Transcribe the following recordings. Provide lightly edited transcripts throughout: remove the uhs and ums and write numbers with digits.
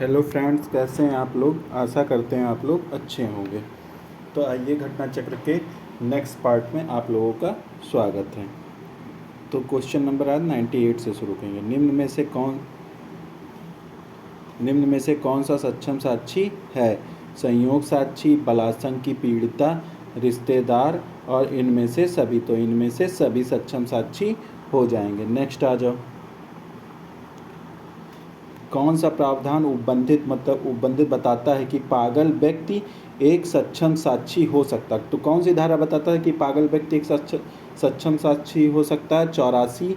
Hello friends, कैसे हैं आप लोग। आशा करते हैं आप लोग अच्छे होंगे। तो आइए घटना चक्र के नेक्स्ट पार्ट में आप लोगों का स्वागत है। तो क्वेश्चन नंबर आज 98 से शुरू करेंगे। निम्न में से कौन सा सक्षम साक्षी है? संयोग साक्षी, बलात्संग की पीड़िता, रिश्तेदार और इनमें से सभी। तो इनमें से सभी सक्षम साक्षी हो जाएंगे। नेक्स्ट आ जाओ। कौन सा प्रावधान उपबंधित बताता है कि पागल व्यक्ति एक सक्षम साक्षी हो सकता है? तो कौन सी धारा बताता है कि पागल व्यक्ति एक सक्षम साक्षी हो सकता है? 84,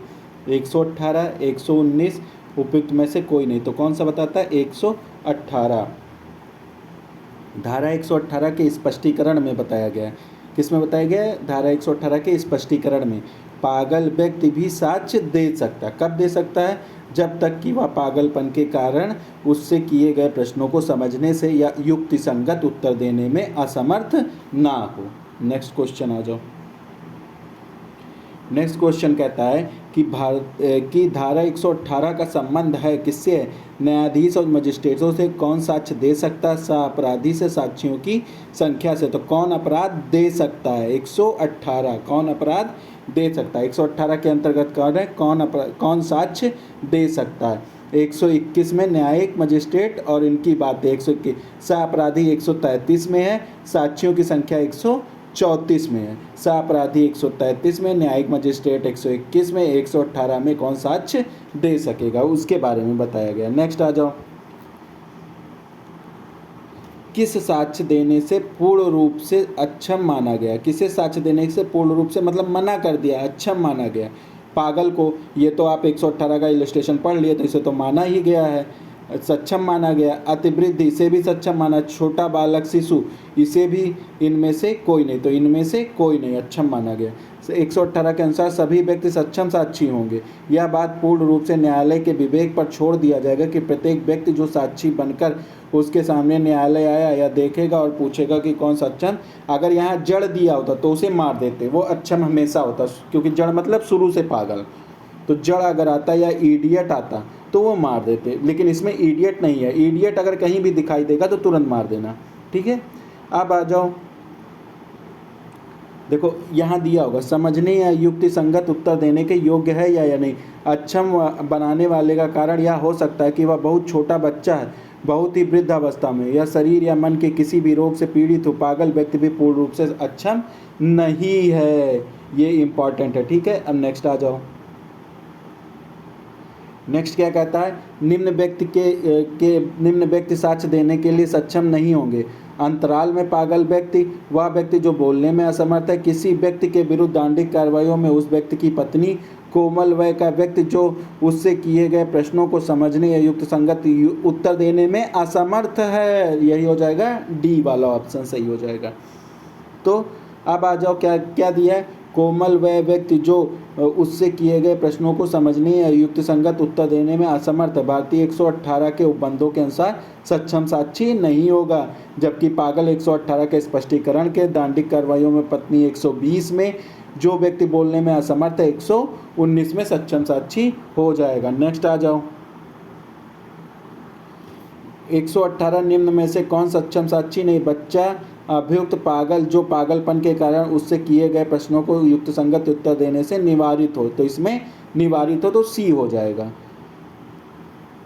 118, 119, उपयुक्त में से कोई नहीं। तो कौन सा बताता है? 118। धारा 118 के स्पष्टीकरण में बताया गया है। किस में बताया गया है? धारा 118 के स्पष्टीकरण में पागल व्यक्ति भी साक्ष्य दे सकता है। कब दे सकता है? जब तक कि वह पागलपन के कारण उससे किए गए प्रश्नों को समझने से या युक्तिसंगत उत्तर देने में असमर्थ ना हो। नेक्स्ट क्वेश्चन आ जाओ। नेक्स्ट क्वेश्चन कहता है कि धारा 118 का संबंध है किससे है? न्यायाधीश और मजिस्ट्रेटों से। कौन साक्ष्य दे सकता है? अपराधी से साक्षियों की संख्या से। तो कौन अपराध दे सकता है? 118। कौन अपराध दे सकता है? 118 के अंतर्गत कौन है? कौन साक्ष्य दे सकता है? 121 में न्यायिक मजिस्ट्रेट और इनकी बातें 121। अपराधी 133 में है, साक्षियों की संख्या 134 में है। अपराधी 133 में, न्यायिक मजिस्ट्रेट 121 में, 118 में कौन साक्ष्य दे सकेगा उसके बारे में बताया गया। नेक्स्ट आ जाओ। किस साक्ष्य देने से पूर्ण रूप से अक्षम माना गया? किसे साक्ष्य देने से पूर्ण रूप से मतलब मना कर दिया, अक्षम माना गया? पागल को। ये तो आप 118 का इलस्ट्रेशन पढ़ लिए, तो इसे तो माना ही गया है, सक्षम माना गया। अतिवृद्ध, इसे भी सक्षम माना। छोटा बालक, शिशु, इसे भी इनमें से कोई नहीं। तो इनमें से कोई नहीं, अक्षम माना गया। 118 के अनुसार सभी व्यक्ति सक्षम साक्षी होंगे। यह बात पूर्ण रूप से न्यायालय के विवेक पर छोड़ दिया जाएगा कि प्रत्येक व्यक्ति जो साक्षी बनकर उसके सामने न्यायालय आया या देखेगा और पूछेगा कि कौन सक्षम। अगर यहाँ जड़ दिया होता तो उसे मार देते, वो अक्षम हमेशा होता, क्योंकि जड़ मतलब शुरू से पागल। तो जड़ अगर आता या इडियट आता तो वो मार देते, लेकिन इसमें इडियट नहीं है। इडियट अगर कहीं भी दिखाई देगा तो तुरंत मार देना, ठीक है। अब आ जाओ, देखो यहाँ दिया होगा, समझने या युक्ति संगत उत्तर देने के योग्य है या नहीं। अक्षम बनाने वाले का कारण यह हो सकता है कि वह बहुत छोटा बच्चा है, बहुत ही वृद्ध अवस्था में, या शरीर या मन के किसी भी रोग से पीड़ित हो। पागल व्यक्ति भी पूर्ण रूप से अक्षम नहीं है। ये इंपॉर्टेंट है, ठीक है। अब नेक्स्ट आ जाओ। नेक्स्ट क्या कहता है? निम्न व्यक्ति साक्ष्य देने के लिए सक्षम नहीं होंगे। अंतराल में पागल व्यक्ति, वह व्यक्ति जो बोलने में असमर्थ है। किसी व्यक्ति के विरुद्ध दंडिक कार्रवाइयों में उस व्यक्ति की पत्नी। कोमल वय का व्यक्ति जो उससे किए गए प्रश्नों को समझने या युक्त संगत उत्तर देने में असमर्थ है। यही हो जाएगा, डी वाला ऑप्शन सही हो जाएगा। तो अब आ जाओ, क्या क्या दिया है? कोमल वह व्यक्ति जो उससे किए गए प्रश्नों को समझने या युक्त संगत उत्तर देने में असमर्थ है। भारतीय 118 के उपबंधों के अनुसार सक्षम साक्षी नहीं होगा। जबकि पागल 118 के स्पष्टीकरण के दंडिक कार्रवाइयों में पत्नी 120 में, जो व्यक्ति बोलने में असमर्थ है 119 में सक्षम साक्षी हो जाएगा। नेक्स्ट आ जाओ। 118 निम्न में से कौन सक्षम साक्षी नहीं? बच्चा, अभियुक्त, पागल जो पागलपन के कारण उससे किए गए प्रश्नों को युक्त संगत उत्तर देने से निवारित हो। तो इसमें निवारित हो तो सी हो जाएगा।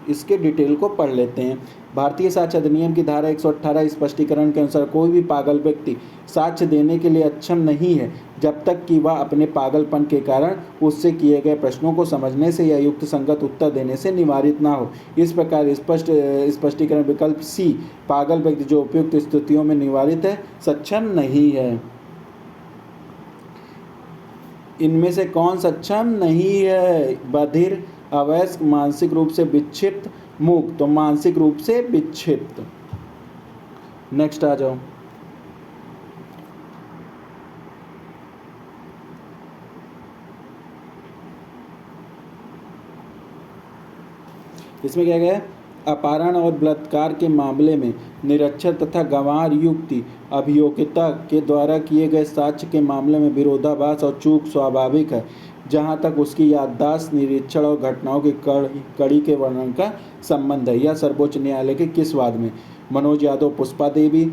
इसके डिटेल को पढ़ लेते हैं। भारतीय साक्ष्य अधिनियम की धारा 118 स्पष्टीकरण के अनुसार कोई भी पागल व्यक्ति साक्ष्य देने के लिए अक्षम नहीं है जब तक कि वह अपने पागलपन के कारण उससे किए गए प्रश्नों को समझने से या युक्त संगत उत्तर देने से निवारित ना हो। इस प्रकार स्पष्टीकरण विकल्प सी, पागल व्यक्ति जो उपयुक्त स्थितियों में निवारित है, सक्षम नहीं है। इनमें से कौन सक्षम नहीं है? बधिर, अवयस्क, मानसिक रूप से विक्षिप्त, मूक। तो मानसिक रूप से विक्षिप्त। नेक्स्ट आ जाओ। इसमें क्या गया? अपहरण और बलात्कार के मामले में निरक्षर तथा गंवार युक्ति अभियोक्ता के द्वारा किए गए साक्ष्य के मामले में विरोधाभास और चूक स्वाभाविक है। जहाँ तक उसकी याददाश्त, निरीक्षण और घटनाओं की कड़ी के वर्णन का संबंध है। यह सर्वोच्च न्यायालय के किस वाद में? Manoj Yadav Pushpa Devi,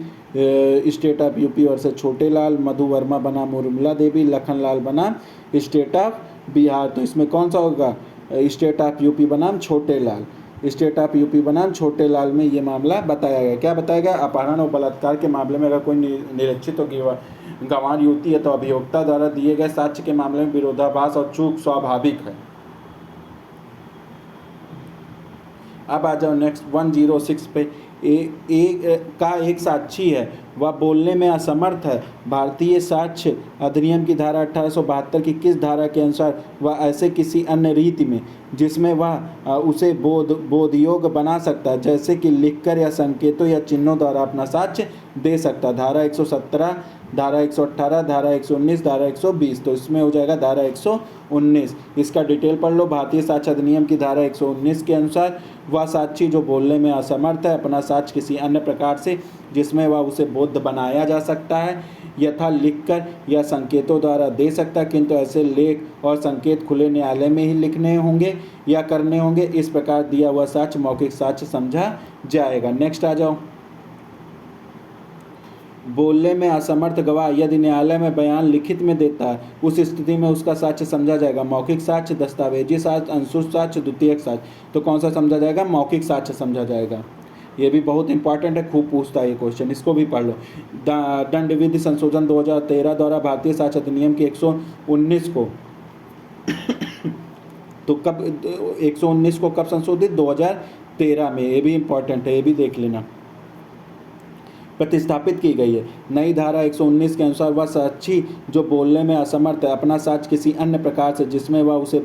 state of UP और से छोटे लाल, मधु वर्मा बनाम उर्मिला देवी, लखन लाल बनाम स्टेट ऑफ बिहार। तो इसमें कौन सा होगा? स्टेट ऑफ यूपी बनाम छोटे लाल। स्टेट ऑफ यूपी बनाम छोटे लाल में ये मामला बताया गया। क्या बताया गया? अपहरण और बलात्कार के मामले में अगर कोई निरीक्षित और गंवार युवती है तो अभियोक्ता द्वारा दिए गए साक्ष्य के मामले में विरोधाभास और चूक स्वाभाविक है। अब आ जाओ नेक्स्ट 106 पे। एक साक्षी है, वह बोलने में असमर्थ है। भारतीय साक्ष्य अधिनियम की धारा 1872 की किस धारा के अनुसार वह ऐसे किसी अन्य रीति में जिसमें वह उसे बोधयोग बना सकता है, जैसे कि लिखकर या संकेतों या चिन्हों द्वारा अपना साक्ष्य दे सकता है? धारा 117, धारा 118, धारा 119, धारा 120। तो इसमें हो जाएगा धारा 119। इसका डिटेल पढ़ लो। भारतीय साक्ष्य अधिनियम की धारा 119 के अनुसार वह साक्षी जो बोलने में असमर्थ है अपना साक्ष्य किसी अन्य प्रकार से जिसमें वह उसे बोध बनाया जा सकता है यथा लिखकर या संकेतों द्वारा दे सकता है, किंतु ऐसे लेख और संकेत खुले न्यायालय में ही लिखने होंगे या करने होंगे। इस प्रकार दिया हुआ साक्ष्य मौखिक साक्ष्य समझा जाएगा। नेक्स्ट आ जाओ। बोलने में असमर्थ गवाह यदि न्यायालय में बयान लिखित में देता है, उस स्थिति में उसका साक्ष्य समझा जाएगा मौखिक साक्ष्य, दस्तावेजी साक्ष्य, अंशुष साक्ष्य, द्वितीयक साक्ष्य। तो कौन सा समझा जाएगा? मौखिक साक्ष्य समझा जाएगा। ये भी बहुत इंपॉर्टेंट है, खूब पूछता है ये क्वेश्चन, इसको भी पढ़ लो। दंड विधि संशोधन 2013 द्वारा भारतीय साक्ष्य अधिनियम की 119 को तो कब 119 को कब संशोधित? 2013 में। ये भी इंपॉर्टेंट है, ये भी देख लेना। प्रतिस्थापित की गई है। नई धारा 119 के अनुसार वह साक्षी जो बोलने में असमर्थ है अपना साक्ष्य किसी अन्य प्रकार से जिसमें वह उसे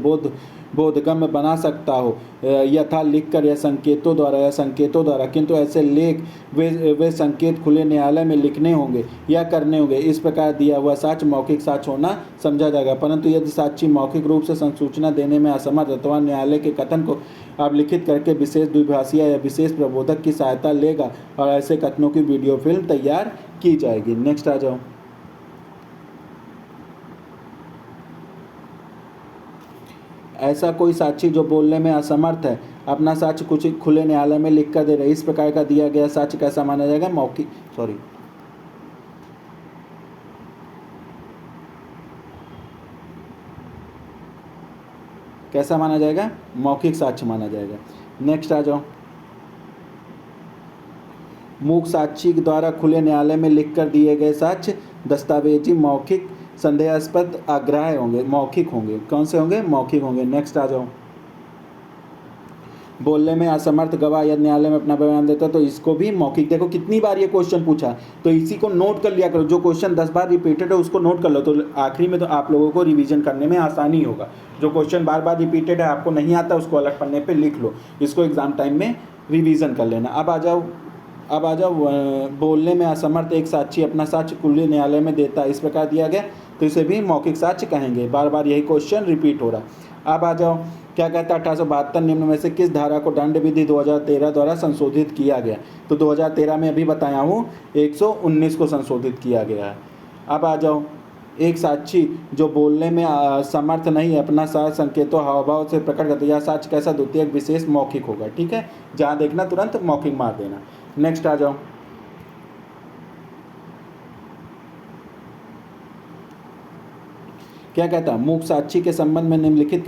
बोधगम्य बना सकता हो यथा लिखकर या संकेतों द्वारा, किंतु ऐसे लेख वे संकेत खुले न्यायालय में लिखने होंगे या करने होंगे। इस प्रकार दिया हुआ साक्ष्य मौखिक साक्ष्य होना समझा जाएगा। परंतु यदि साक्षी मौखिक रूप से संसूचना देने में असमर्थ अथवा न्यायालय के कथन को अभिलिखित करके विशेष द्विभाषीय या विशेष प्रबोधक की सहायता लेगा और ऐसे कथनों की वीडियो फिल्म तैयार की जाएगी। नेक्स्ट आ जाओ। ऐसा कोई साक्षी जो बोलने में असमर्थ है अपना साक्ष्य कुछ खुले न्यायालय में लिख कर दे रहे, इस प्रकार का दिया गया साक्ष्य कैसा माना जाएगा? कैसा माना जाएगा? मौखिक साक्ष्य माना जाएगा। नेक्स्ट आ जाओ। मूक साक्षी द्वारा खुले न्यायालय में लिखकर दिए गए साक्ष्य दस्तावेजी, मौखिक, संदेहास्पद, अग्राह्य होंगे, मौखिक होंगे। कौन से होंगे? मौखिक होंगे। नेक्स्ट आ जाओ। बोलने में असमर्थ गवाह यदि न्यायालय में अपना बयान देता तो इसको भी मौखिक। देखो कितनी बार ये क्वेश्चन पूछा, तो इसी को नोट कर लिया करो। जो क्वेश्चन 10 बार रिपीटेड है उसको नोट कर लो, तो आखिरी में तो आप लोगों को रिवीजन करने में आसानी होगा। जो क्वेश्चन बार बार रिपीटेड है आपको नहीं आता उसको अलग पन्ने पे लिख लो, इसको एग्जाम टाइम में रिवीजन कर लेना। अब आ जाओ। बोलने में असमर्थ एक साक्षी अपना साक्ष्य खुले न्यायालय में देता है, इस प्रकार दिया गया तो इसे भी मौखिक साक्ष्य कहेंगे। बार बार यही क्वेश्चन रिपीट हो रहा। अब आ जाओ। क्या कहता है? 1872 निम्न में से किस धारा को दंड विधि 2013 द्वारा संशोधित किया गया? तो 2013 में अभी बताया हूँ 119 को संशोधित किया गया है। अब आ जाओ। एक साक्षी जो बोलने में समर्थ नहीं अपना साक्ष्य संकेतों हावभाव से प्रकट करता है, यह साक्ष्य कैसा? द्वितीयक विशेष मौखिक होगा। ठीक है, जहाँ देखना तुरंत मौखिक मार देना। नेक्स्ट आ जाओ। क्या कहता है? मूक साक्षी के संबंध में निम्नलिखित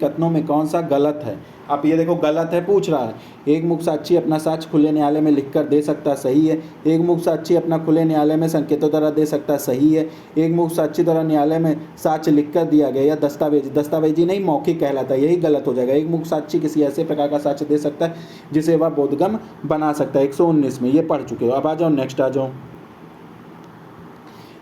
कथनों में कौन सा गलत है? अब ये देखो गलत है पूछ रहा है। एक मूक साक्षी अपना साक्ष्य खुले न्यायालय में लिखकर दे सकता है, सही है। एक मूक साक्षी अपना खुले न्यायालय में संकेतों द्वारा दे सकता है, सही है। एक मूक साक्षी द्वारा न्यायालय में साक्ष्य लिखकर दिया गया या दस्तावेजी नहीं मौखिक कहलाता है, यही गलत हो जाएगा। एक मूक साक्षी किसी ऐसे प्रकार का साक्ष्य दे सकता है जिसे वह बोधगम्य बना सकता है, 119 में ये पढ़ चुके हो। अब आ जाओ। नेक्स्ट आ जाओ।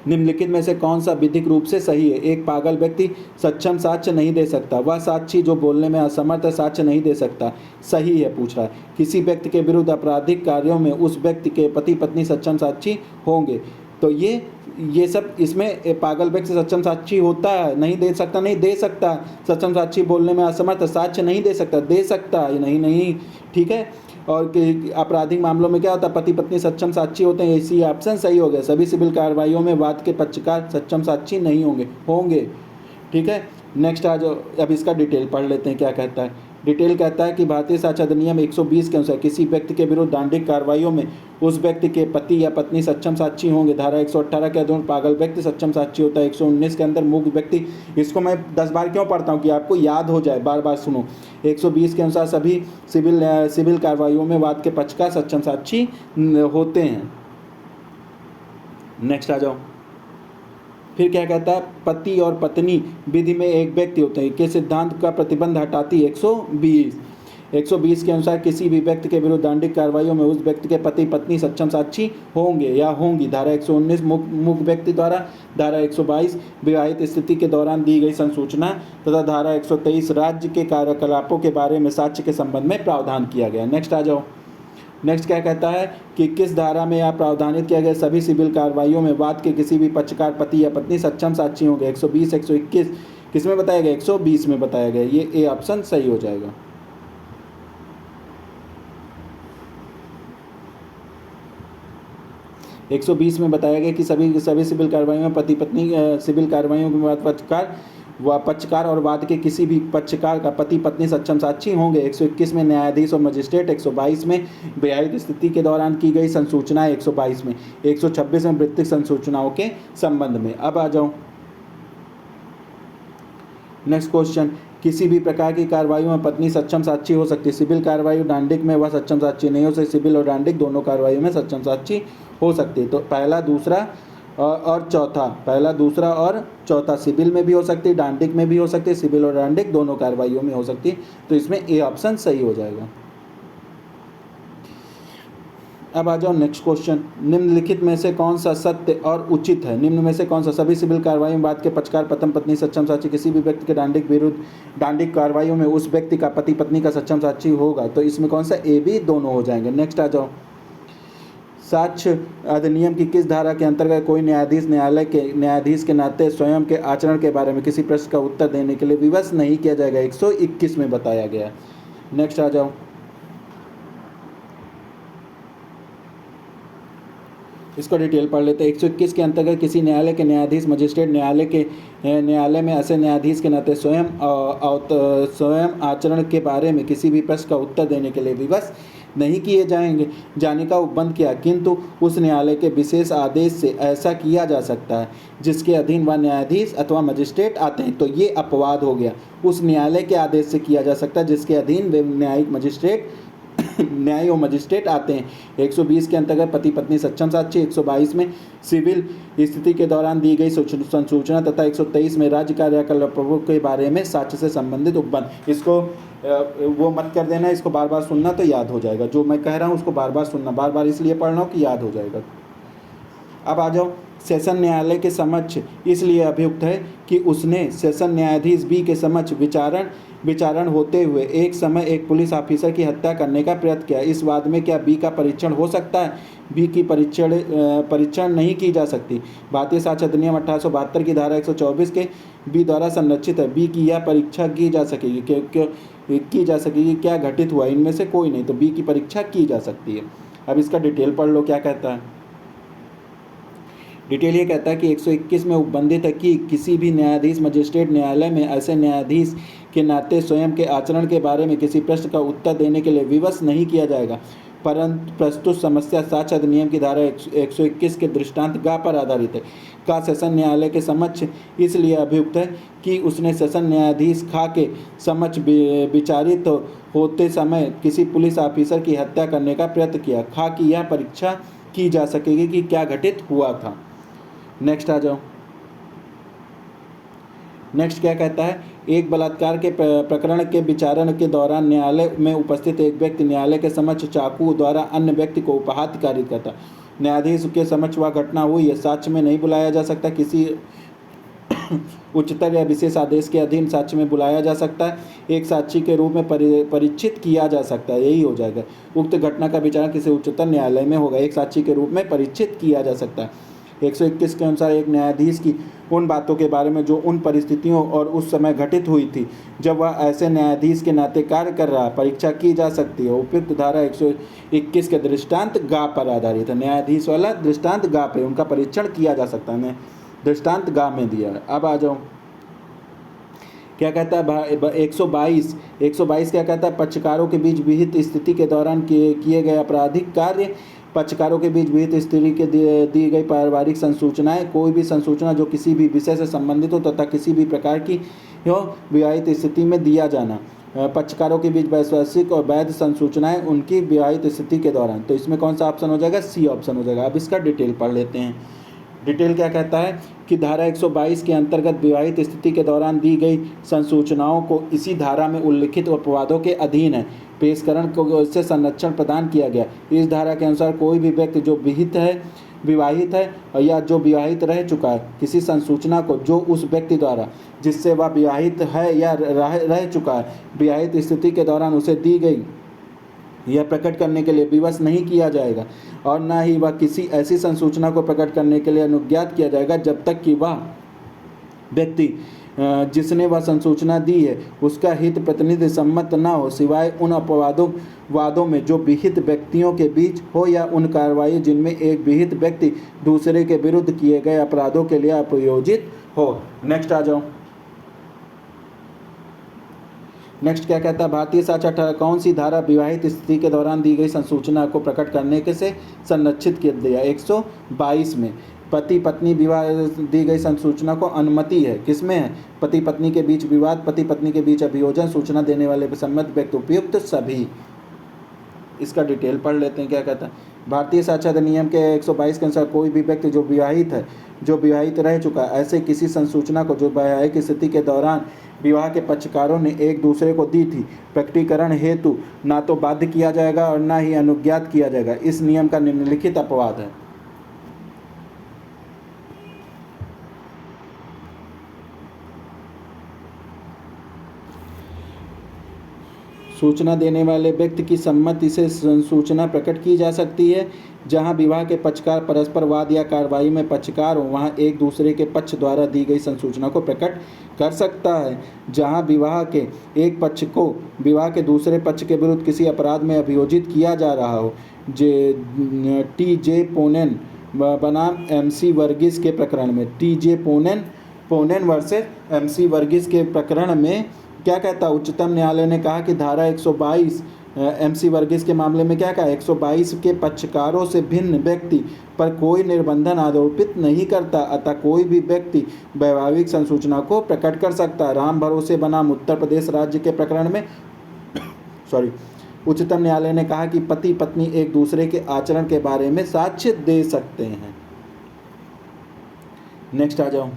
निम्नलिखित में से कौन सा विधिक रूप से सही है? एक पागल व्यक्ति सक्षम साक्ष्य नहीं दे सकता, वह साक्षी जो बोलने में असमर्थ साक्ष्य नहीं दे सकता, सही है पूछ रहा है। किसी व्यक्ति के विरुद्ध आपराधिक कार्यों में उस व्यक्ति के पति पत्नी सक्षम साक्षी होंगे, तो ये सब इसमें पागल व्यक्ति सक्षम साक्षी होता है, नहीं दे सकता, नहीं दे सकता। सक्षम साक्षी बोलने में असमर्थ साक्ष्य नहीं दे सकता, दे सकता नहीं। ठीक है। और आपराधिक मामलों में क्या होता है? पति पत्नी सक्षम साक्षी होते हैं, इसी ऑप्शन सही हो गया। सभी सिविल कार्रवाइयों में वाद के पक्षकार सक्षम साक्षी नहीं होंगे। ठीक है। नेक्स्ट आ जाओ, अब इसका डिटेल पढ़ लेते हैं क्या कहता है। डिटेल कहता है कि भारतीय साक्ष्य अधिनियम 120 के अनुसार किसी व्यक्ति के विरुद्ध दांडिक कार्रवाइयों में उस व्यक्ति के पति या पत्नी सक्षम साक्षी होंगे। धारा 118 के अधीन पागल व्यक्ति सक्षम साक्षी होता है। 119 के अंदर मूक व्यक्ति, इसको मैं 10 बार क्यों पढ़ता हूँ कि आपको याद हो जाए, बार बार सुनो। 120 के अनुसार सभी सिविल कार्रवाइयों में वाद के पक्षकार सक्षम साक्षी होते हैं। नेक्स्ट आ जाओ, फिर क्या कहता है, पति और पत्नी विधि में एक व्यक्ति होते हैं के सिद्धांत का प्रतिबंध हटाती है 120 के अनुसार किसी भी व्यक्ति के विरुद्ध दांडिक कार्रवाइयों में उस व्यक्ति के पति पत्नी सक्षम साक्षी होंगे या होंगी। धारा 119 मूक व्यक्ति द्वारा, धारा 122 विवाहित स्थिति के दौरान दी गई संसूचना तथा धारा 123 राज्य के कार्यकलापों के बारे में साक्ष्य के संबंध में प्रावधान किया गया। नेक्स्ट आ जाओ, नेक्स्ट क्या कहता है कि किस धारा में यह प्रावधानित किया गया, सभी सिविल कार्रवाइयों में वाद के किसी भी पक्षकार पति या पत्नी सक्षम साक्षी होंगे। 120 121 किस में बताया गया, 120 में बताया गया। ये ए ऑप्शन सही हो जाएगा। एक 120 में बताया गया कि सभी सिविल कार्रवाइयों में पति पत्नी सिविल कार्रवाइयों के बाद पक्षकार और वाद के किसी भी पक्षकार का पति पत्नी सक्षम साक्षी होंगे। 121 में न्यायाधीश और मजिस्ट्रेट, 122 में विवाहित स्थिति के दौरान की गई संसूचना, 122 में, 126 में वृत्तिक संसूचनाओं के संबंध में। अब आ जाओ नेक्स्ट क्वेश्चन, किसी भी प्रकार की कार्रवाई में पत्नी सक्षम साक्षी हो सकती है। सिविल कार्रवाई दांडिक में वह सक्षम साक्षी नहीं हो सकती, सिविल और दांडिक दोनों कार्रवाई में सक्षम साक्षी हो सकती है। तो पहला दूसरा और चौथा सिविल में भी हो सकती है, दांडिक में भी हो सकती है, सिविल और दांडिक दोनों कार्रवाइयों में हो सकती है। तो इसमें ए ऑप्शन सही हो जाएगा। अब आ जाओ नेक्स्ट क्वेश्चन, निम्नलिखित में से कौन सा सत्य और उचित है। निम्न में से कौन सा, सभी सिविल कार्रवाई में वाद के पक्षकार पति पत्नी सक्षम साक्षी किसी भी व्यक्ति के दांडिक कार्रवाइयों में उस व्यक्ति का पति पत्नी का सक्षम साक्षी होगा। तो इसमें कौन सा, ए बी दोनों हो जाएंगे। नेक्स्ट आ जाओ, साक्ष्य अधिनियम की किस धारा के अंतर्गत कोई न्यायाधीश के नाते स्वयं के आचरण के बारे में किसी प्रश्न का उत्तर देने के लिए विवश नहीं किया जाएगा। 121 में बताया गया। नेक्स्ट आ जाओ, इसको डिटेल पढ़ लेते हैं। 121 के अंतर्गत किसी न्यायालय के न्यायाधीश मजिस्ट्रेट न्यायालय में ऐसे न्यायाधीश के नाते स्वयं आचरण के बारे में किसी भी प्रश्न का उत्तर देने के लिए विवश नहीं किए जाने का उपबंध किया, किंतु उस न्यायालय के विशेष आदेश से ऐसा किया जा सकता है जिसके अधीन वह न्यायाधीश अथवा मजिस्ट्रेट आते हैं। तो ये अपवाद हो गया, उस न्यायालय के आदेश से किया जा सकता है जिसके अधीन वे न्यायिक और मजिस्ट्रेट आते हैं। 120 के अंतर्गत पति पत्नी सक्षम साक्षी, 122 में सिविल स्थिति के दौरान दी गई संसूचना तथा 123 में राज्य कार्यकलापों के बारे में साक्ष्य से संबंधित उपबंध। इसको वो मत कर देना, इसको बार बार सुनना तो याद हो जाएगा। जो मैं कह रहा हूँ उसको बार बार सुनना, बार बार इसलिए पढ़ रहा हूँ कि याद हो जाएगा। अब आ जाओ, सेशन न्यायालय के समक्ष इसलिए अभियुक्त है कि उसने सेशन न्यायाधीश बी के समक्ष विचारण होते हुए एक समय एक पुलिस ऑफिसर की हत्या करने का प्रयत्न किया। इस वाद में क्या बी का परीक्षण हो सकता है? बी की परीक्षण नहीं की जा सकती। भारतीय साक्ष्य अधिनियम 1872 की धारा 124 के बी द्वारा संरक्षित है। बी की यह परीक्षा की जा सकेगी क्या घटित हुआ, इनमें से कोई नहीं। तो बी की परीक्षा की जा सकती है। अब इसका डिटेल पढ़ लो क्या कहता है। डिटेल ये कहता है कि 121 में उपबंधित है कि किसी भी न्यायाधीश मजिस्ट्रेट न्यायालय में ऐसे न्यायाधीश के नाते स्वयं के आचरण के बारे में किसी प्रश्न का उत्तर देने के लिए विवश नहीं किया जाएगा। परंतु प्रस्तुत समस्या साक्ष्य अधिनियम की धारा 121 के दृष्टांत गा पर आधारित है। का सेशन न्यायालय के समक्ष इसलिए अभियुक्त है कि उसने सेशन न्यायाधीश खा के समक्ष विचारित होते समय किसी पुलिस ऑफिसर की हत्या करने का प्रयत्न किया। खा की यह परीक्षा की जा सकेगी कि क्या घटित हुआ था। नेक्स्ट आ जाओ, नेक्स्ट क्या कहता है। एक बलात्कार के प्रकरण के विचारण के दौरान न्यायालय में उपस्थित एक व्यक्ति न्यायालय के समक्ष चाकू द्वारा अन्य व्यक्ति को उपहार कारित करता। न्यायाधीश के समक्ष वह घटना हुई है, साक्ष्य में नहीं बुलाया जा सकता। किसी उच्चतर या विशेष आदेश के अधीन साक्ष्य में बुलाया जा सकता है। एक साक्षी के रूप में परीक्षित किया जा सकता है, यही हो जाएगा। उक्त घटना का विचारण किसी उच्चतर न्यायालय में होगा। एक साक्षी के रूप में परीक्षित किया जा सकता है। 121 के अनुसार एक न्यायाधीश की उन बातों के बारे में जो उन परिस्थितियों और उस समय घटित हुई थी जब वह ऐसे न्यायाधीश के नाते कार्य कर रहा, परीक्षा की जा सकती है। उपयुक्त धारा 121 के दृष्टांत गा पर आधारित है। न्यायाधीश वाला दृष्टांत गा पे उनका परीक्षण किया जा सकता है। दृष्टांत गा में दिया है। अब आ जाओ, क्या कहता है 122 क्या कहता है, पक्षकारों के बीच विहित स्थिति के दौरान किए गए आपराधिक कार्य, पक्षकारों के बीच विहित स्थिति के दी गई पारिवारिक संसूचनाएं, कोई भी संसूचना जो किसी भी विषय से संबंधित हो तथा किसी भी प्रकार की हो विवाहित स्थिति में दिया जाना। पक्षकारों के बीच वैश्विक और वैध संसूचनाएं उनकी विवाहित स्थिति के दौरान। तो इसमें कौन सा ऑप्शन हो जाएगा, सी ऑप्शन हो जाएगा। अब इसका डिटेल पढ़ लेते हैं। डिटेल क्या कहता है कि धारा 122 के अंतर्गत विवाहित स्थिति के दौरान दी गई संसूचनाओं को इसी धारा में उल्लिखित अपवादों के अधीन है पेशकरण को इससे संरक्षण प्रदान किया गया। इस धारा के अनुसार कोई भी व्यक्ति जो विवाहित है या जो विवाहित रह चुका है, किसी संसूचना को जो उस व्यक्ति द्वारा जिससे वह विवाहित है या रह चुका है विवाहित स्थिति के दौरान उसे दी गई यह प्रकट करने के लिए विवश नहीं किया जाएगा और न ही वह किसी ऐसी संसूचना को प्रकट करने के लिए अनुज्ञात किया जाएगा जब तक कि वह व्यक्ति जिसने वह संसूचना दी है उसका हित प्रतिनिधि सम्मत न हो, सिवाय उन वादों में जो विहित व्यक्तियों के बीच हो या उन कार्रवाई जिनमें एक विहित व्यक्ति दूसरे के विरुद्ध किए गए अपराधों के लिए अपयोजित हो। नेक्स्ट आ जाओ। नेक्स्ट क्या कहता है, भारतीय साक्ष्य 18 कौन सी धारा विवाहित स्थिति के दौरान दी गई संसूचना को प्रकट करने के से संरक्षित कर दिया। 122 में पति पत्नी विवाह दी गई संसूचना को अनुमति है, किसमें है, पति पत्नी के बीच विवाद, पति पत्नी के बीच अभियोजन, सूचना देने वाले संबंध व्यक्ति उपयुक्त सभी। इसका डिटेल पढ़ लेते हैं। क्या कहता है, भारतीय साक्ष्य अधिनियम के 122 के अनुसार कोई भी व्यक्ति जो विवाहित रह चुका है ऐसे किसी संसूचना को जो वैवाहिक स्थिति के दौरान विवाह के पक्षकारों ने एक दूसरे को दी थी प्रकटीकरण हेतु ना तो बाध्य किया जाएगा और ना ही अनुज्ञात किया जाएगा। इस नियम का निम्नलिखित अपवाद है। सूचना देने वाले व्यक्ति की सम्मति से सूचना प्रकट की जा सकती है। जहां विवाह के पक्षकार परस्पर वाद या कार्रवाई में पक्षकार हो वहां एक दूसरे के पक्ष द्वारा दी गई संसूचना को प्रकट कर सकता है। जहां विवाह के एक पक्ष को विवाह के दूसरे पक्ष के विरुद्ध किसी अपराध में अभियोजित किया जा रहा हो। टी.जे. पोनेन बनाम MC वर्गीस के प्रकरण में, टी.जे. पोनेन वर्सेस MC वर्गीस के प्रकरण में क्या कहता है, उच्चतम न्यायालय ने कहा कि धारा 122 MC वर्गीस के मामले में क्या कहा, 122 के पक्षकारों से भिन्न व्यक्ति पर कोई निर्बंधन आरोपित नहीं करता, अतः कोई भी व्यक्ति वैवाहिक संसूचना को प्रकट कर सकता है। राम भरोसे बनाम उत्तर प्रदेश राज्य के प्रकरण में उच्चतम न्यायालय ने कहा कि पति पत्नी एक दूसरे के आचरण के बारे में साक्ष्य दे सकते हैं। नेक्स्ट आ जाओ।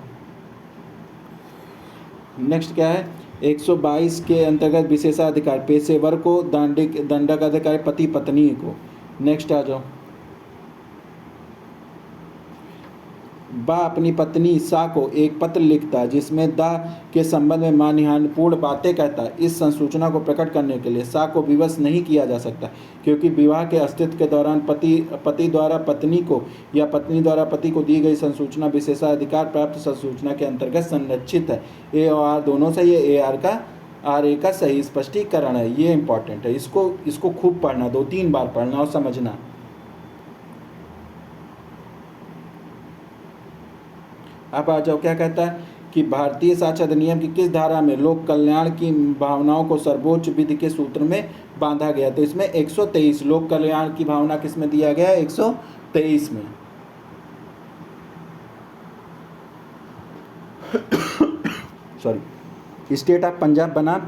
नेक्स्ट क्या है, 122 के अंतर्गत विशेषाधिकार पेशेवर को दंडक अधिकार पति पत्नी को। नेक्स्ट आ जाओ। वह अपनी पत्नी सा को एक पत्र लिखता है जिसमें दा के संबंध में मानहानिपूर्ण बातें कहता है। इस संसूचना को प्रकट करने के लिए सा को विवश नहीं किया जा सकता क्योंकि विवाह के अस्तित्व के दौरान पति द्वारा पत्नी को या पत्नी द्वारा पति को दी गई संसूचना विशेषाधिकार प्राप्त संसूचना के अंतर्गत संरक्षित है। ए और आर दोनों सही है। RA का सही स्पष्टीकरण है। ये इंपॉर्टेंट है, इसको खूब पढ़ना, 2-3 बार पढ़ना और समझना। अब आ जाओ। क्या कहता है कि भारतीय साक्ष्य अधिनियम की किस धारा में लोक कल्याण की भावनाओं को सर्वोच्च विधि के सूत्र में बांधा गया। तो इसमें 123 लोक कल्याण की भावना किस में दिया गया है, 123 में। स्टेट ऑफ पंजाब बनाम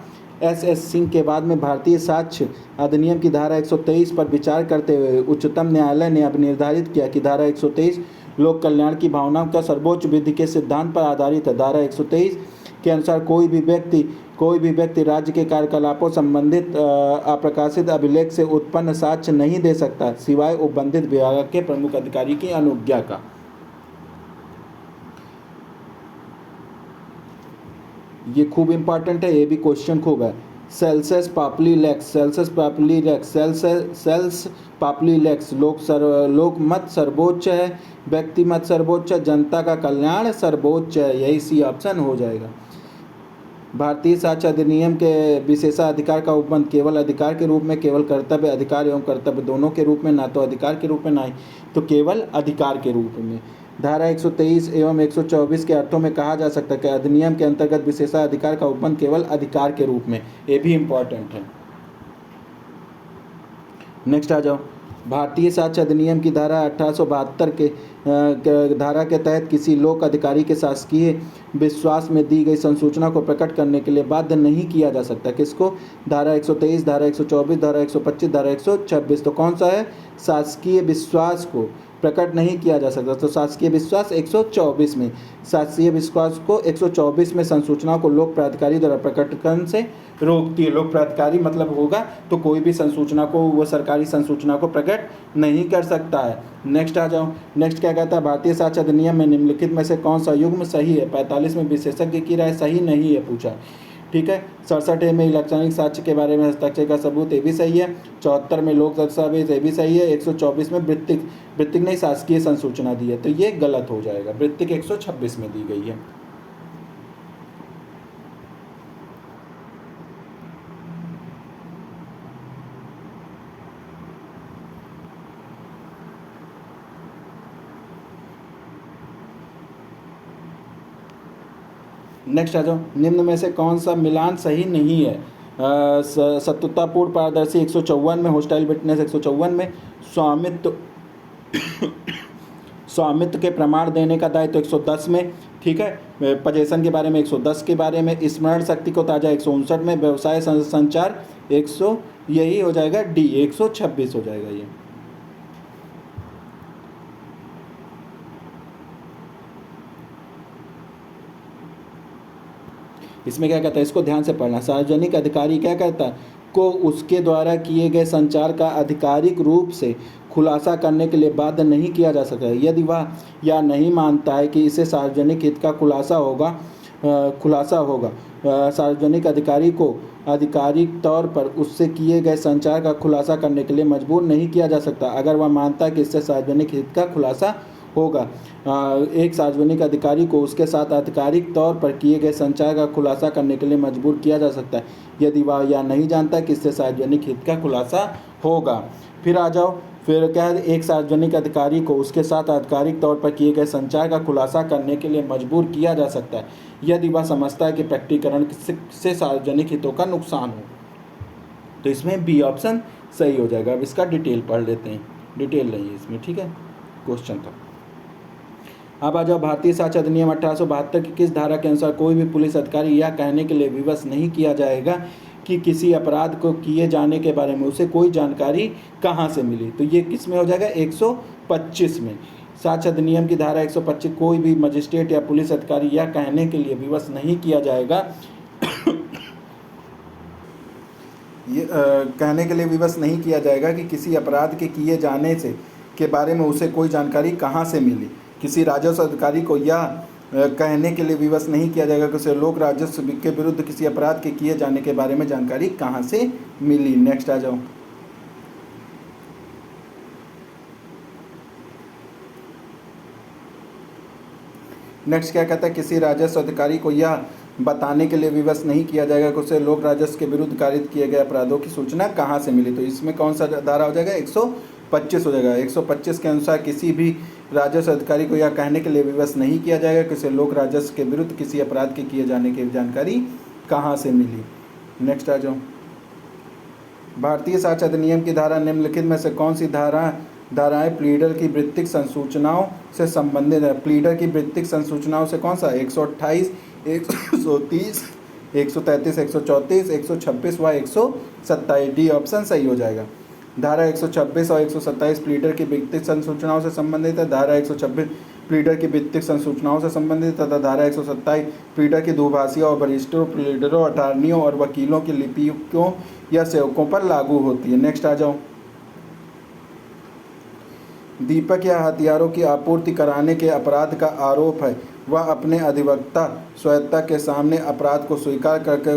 SS सिंह के बाद में भारतीय साक्ष्य अधिनियम की धारा 123 पर विचार करते हुए उच्चतम न्यायालय ने अब निर्धारित किया कि धारा 123 लोक कल्याण की भावनाओं का सर्वोच्च विधि के सिद्धांत पर आधारित है। धारा 123 के अनुसार कोई भी व्यक्ति राज्य के कार्यकलापों संबंधित अप्रकाशित अभिलेख से उत्पन्न साक्ष्य नहीं दे सकता सिवाय उपबंधित विभाग के प्रमुख अधिकारी की अनुज्ञा का। ये खूब इंपॉर्टेंट है, ये भी क्वेश्चन खूब है। सेल्स पापली लेक्स लोक मत सर्वोच्च है, व्यक्ति मत सर्वोच्च है, जनता का कल्याण सर्वोच्च है। यही सी ऑप्शन हो जाएगा। भारतीय साक्ष्य अधिनियम के विशेषाधिकार का उपबंध केवल अधिकार के रूप में, केवल कर्तव्य, अधिकार एवं कर्तव्य दोनों के रूप में, ना तो अधिकार के रूप में ना ही तो केवल अधिकार के रूप में। धारा 123 एवं 124 के अर्थों में कहा जा सकता है कि अधिनियम के अंतर्गत विशेषाधिकार का उपबंध केवल अधिकार के रूप में, ये भी इम्पॉर्टेंट है। नेक्स्ट आ जाओ, भारतीय साक्ष्य अधिनियम की धारा 1872 के धारा के तहत किसी लोक अधिकारी के शासकीय विश्वास में दी गई संसूचना को प्रकट करने के लिए बाध्य नहीं किया जा सकता। किसको? धारा 123, धारा 124, धारा 125, धारा 126। तो कौन सा है? शासकीय विश्वास को प्रकट नहीं किया जा सकता। तो शासकीय विश्वास 124 में, शासकीय विश्वास को 124 में संसूचनाओं को लोक प्राधिकारी द्वारा प्रकटीकरण से रोकती है। लोक प्राधिकारी मतलब होगा तो कोई भी संसूचना को, वो सरकारी संसूचना को प्रकट नहीं कर सकता है। नेक्स्ट आ जाओ, नेक्स्ट क्या कहता है? भारतीय साक्ष्य अधिनियम में निम्नलिखित में से कौन सा युग्म सही है? 45 में विशेषज्ञ की राय सही नहीं है पूछा, ठीक है। 67 में इलेक्ट्रॉनिक साक्ष्य के बारे में हस्ताक्षर का सबूत, ये भी सही है। 74 में लोक दस्तावेज, ये भी सही है। 124 में वृत्तिक नहीं शासकीय संसूचना दी है, तो ये गलत हो जाएगा। वृत्तिक 126 में दी गई है। नेक्स्ट आ जाओ, निम्न में से कौन सा मिलान सही नहीं है? सत्युतापूर्ण पारदर्शी 154 में, होस्टाइल विटनेस 154 में, स्वामित्व के प्रमाण देने का दायित्व 110 में, ठीक है। पजेशन के बारे में 110 के बारे में, स्मरण शक्ति को ताजा 159 में, व्यवसाय संचार 100, यही हो जाएगा डी, 126 हो जाएगा ये। इसमें क्या कहता है? इसको ध्यान से पढ़ना। सार्वजनिक अधिकारी क्या कहता है? को उसके द्वारा किए गए संचार का आधिकारिक रूप से खुलासा करने के लिए बाध्य नहीं किया जा सकता है। यदि वह या नहीं मानता है कि इसे सार्वजनिक हित का खुलासा होगा, सार्वजनिक अधिकारी को आधिकारिक तौर पर उससे किए गए संचार का खुलासा करने के लिए मजबूर नहीं किया जा सकता। अगर वह मानता है कि इससे सार्वजनिक हित का खुलासा होगा, एक सार्वजनिक अधिकारी को उसके साथ आधिकारिक तौर पर किए गए संचार का खुलासा करने के लिए मजबूर किया जा सकता है, यदि वह यह नहीं जानता कि इससे सार्वजनिक हित का खुलासा होगा। फिर आ जाओ, फिर क्या है? एक सार्वजनिक अधिकारी को उसके साथ आधिकारिक तौर पर किए गए संचार का खुलासा करने के लिए मजबूर किया जा सकता है, यदि वह समझता है कि प्रकटीकरण से सार्वजनिक हितों का नुकसान हो। तो इसमें बी ऑप्शन सही हो जाएगा। अब इसका डिटेल पढ़ लेते हैं, डिटेल नहीं है इसमें, ठीक है, क्वेश्चन था। अब आ जाओ, भारतीय साक्ष्य अधिनियम 1872 की किस धारा के अनुसार कोई भी पुलिस अधिकारी यह कहने के लिए विवश नहीं किया जाएगा कि किसी अपराध को किए जाने के बारे में उसे कोई जानकारी कहाँ से मिली? तो ये किस में हो जाएगा? 125 में। साक्ष्य अधिनियम की धारा 125, कोई भी मजिस्ट्रेट या पुलिस अधिकारी यह कहने के लिए विवश नहीं किया जाएगा कहने के लिए विवश नहीं किया जाएगा कि किसी अपराध के किए जाने से के बारे में उसे कोई जानकारी कहाँ से मिली। किसी राजस्व अधिकारी को यह कहने के लिए विवश नहीं किया जाएगा कि उसे लोक राजस्व के विरुद्ध किसी अपराध के किए जाने के बारे में जानकारी कहाँ से मिली। नेक्स्ट आ जाओ, नेक्स्ट क्या कहता है? किसी राजस्व अधिकारी को यह बताने के लिए विवश नहीं किया जाएगा कि उसे लोक राजस्व के विरुद्ध कारित किए गए अपराधों की सूचना कहाँ से मिली। तो इसमें कौन सा धारा हो जाएगा? 125 हो जाएगा। 125 के अनुसार किसी भी राजस्व अधिकारी को यह कहने के लिए विवश नहीं किया जाएगा कि उसे लोक राजस्व के विरुद्ध किसी अपराध के किए जाने की जानकारी कहाँ से मिली। नेक्स्ट आ जाओ, भारतीय साक्ष्य अधिनियम की धारा निम्नलिखित में से कौन सी धाराएं प्लीडर की वृत्तिक संसूचनाओं से संबंधित है? प्लीडर की वृत्तिक संसूचनाओं से कौन सा? 128, 130, 133, 134, 126 व 127। डी ऑप्शन सही हो जाएगा। धारा 126 और 127 प्लीडर की वृत्तिक संसूचनाओं से संबंधित है। धारा 126 प्लीडर की वृत्तिक संसूचनाओं से संबंधित तथा धारा 127 प्लीडर की दुभाषियों और वरिष्ठों, प्लीडरों, अटार्नियों और वकीलों के लिपिकों या सेवकों पर लागू होती है। नेक्स्ट आ जाओ, दीपक या हथियारों की आपूर्ति कराने के अपराध का आरोप है, वह अपने अधिवक्ता स्वायत्ता के सामने अपराध को स्वीकार करके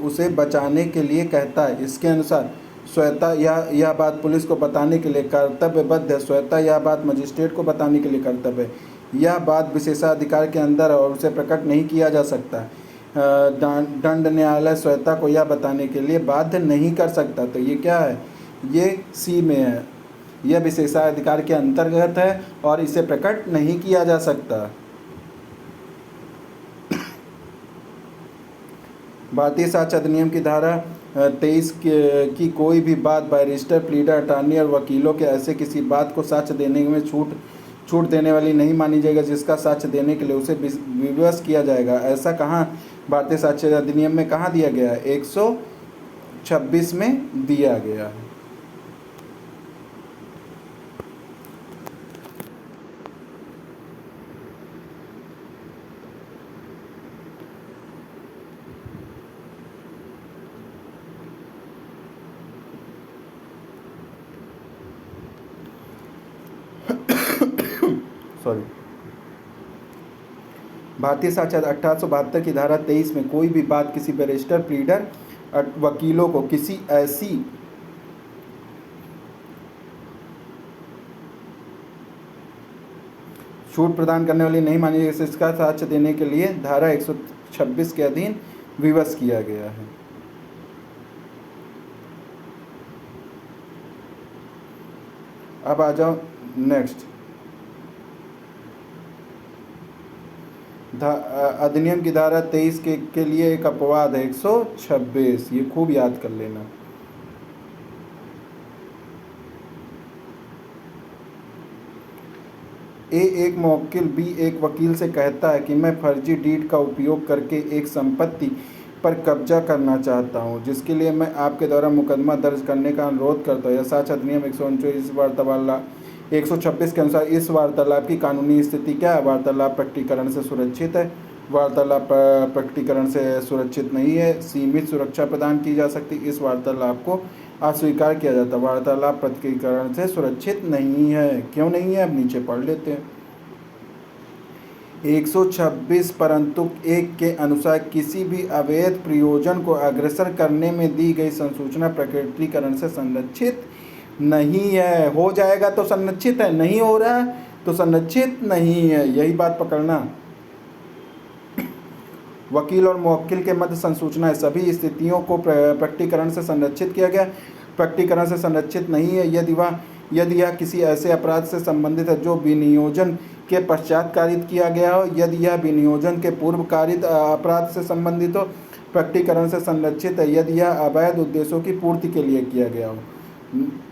उसे बचाने के लिए कहता है। इसके अनुसार स्वायत्ता यह बात पुलिस को बताने के लिए कर्तव्यबद्ध है। स्वायत्ता यह बात मजिस्ट्रेट को बताने के लिए कर्तव्य है। यह बात विशेषाधिकार के अंदर और उसे प्रकट नहीं किया जा सकता। दंड न्यायालय स्वायत्ता को यह बताने के लिए बाध्य नहीं कर सकता। तो ये क्या है? ये सी में है। यह विशेषाधिकार के अंतर्गत है और इसे प्रकट नहीं किया जा सकता। भारतीय साक्ष्य अधिनियम की धारा 23 की कोई भी बात बैरिस्टर, प्लीडर, अटॉर्नी और वकीलों के ऐसे किसी बात को साक्ष्य देने में छूट देने वाली नहीं मानी जाएगा जिसका साक्ष्य देने के लिए उसे विवश किया जाएगा। ऐसा कहाँ भारतीय साक्ष्य अधिनियम में कहाँ दिया गया है? 126 में दिया गया है। सॉरी, भारतीय साक्ष्य 1872 की धारा 23 में कोई भी बात किसी बैरिस्टर, प्लीडर, वकीलों को किसी ऐसी छूट प्रदान करने वाली नहीं मानी जाएगी इसका साक्ष्य देने के लिए धारा 126 के अधीन विवश किया गया है। अब आ जाओ नेक्स्ट, अधिनियम की धारा 23 के लिए एक अपवाद है 126, ये खूब याद कर लेना। ए एक मौकिल बी एक वकील से कहता है कि मैं फर्जी डीड का उपयोग करके एक संपत्ति पर कब्जा करना चाहता हूं, जिसके लिए मैं आपके द्वारा मुकदमा दर्ज करने का अनुरोध करता हूं। यह साक्ष्य अधिनियम 126 के अनुसार इस वार्तालाप की कानूनी स्थिति क्या है? वार्तालाप प्रकटीकरण से सुरक्षित है, वार्तालाप प्रकटीकरण से सुरक्षित नहीं है, सीमित सुरक्षा प्रदान की जा सकती, इस वार्तालाप को अस्वीकार किया जाता। वार्तालाप प्रकटीकरण से सुरक्षित नहीं है। क्यों नहीं है? अब नीचे पढ़ लेते हैं। 126 परंतु 1 के अनुसार किसी भी अवैध प्रयोजन को अग्रसर करने में दी गई संसूचना प्रकटीकरण से संरक्षित नहीं है। हो जाएगा तो संरक्षित है, नहीं हो रहा है तो संरक्षित नहीं है, यही बात पकड़ना। वकील और मुवक्किल के मध्य संसूचना है, सभी स्थितियों को प्रकटीकरण से संरक्षित किया गया। प्रकटीकरण से संरक्षित नहीं है यदि यह किसी ऐसे अपराध से संबंधित है जो विनियोजन के पश्चात कारित किया गया हो, यदि यह विनियोजन के पूर्व कारित अपराध से संबंधित हो। प्रकटीकरण से संरक्षित है यदि यह अवैध उद्देश्यों की पूर्ति के लिए किया गया हो।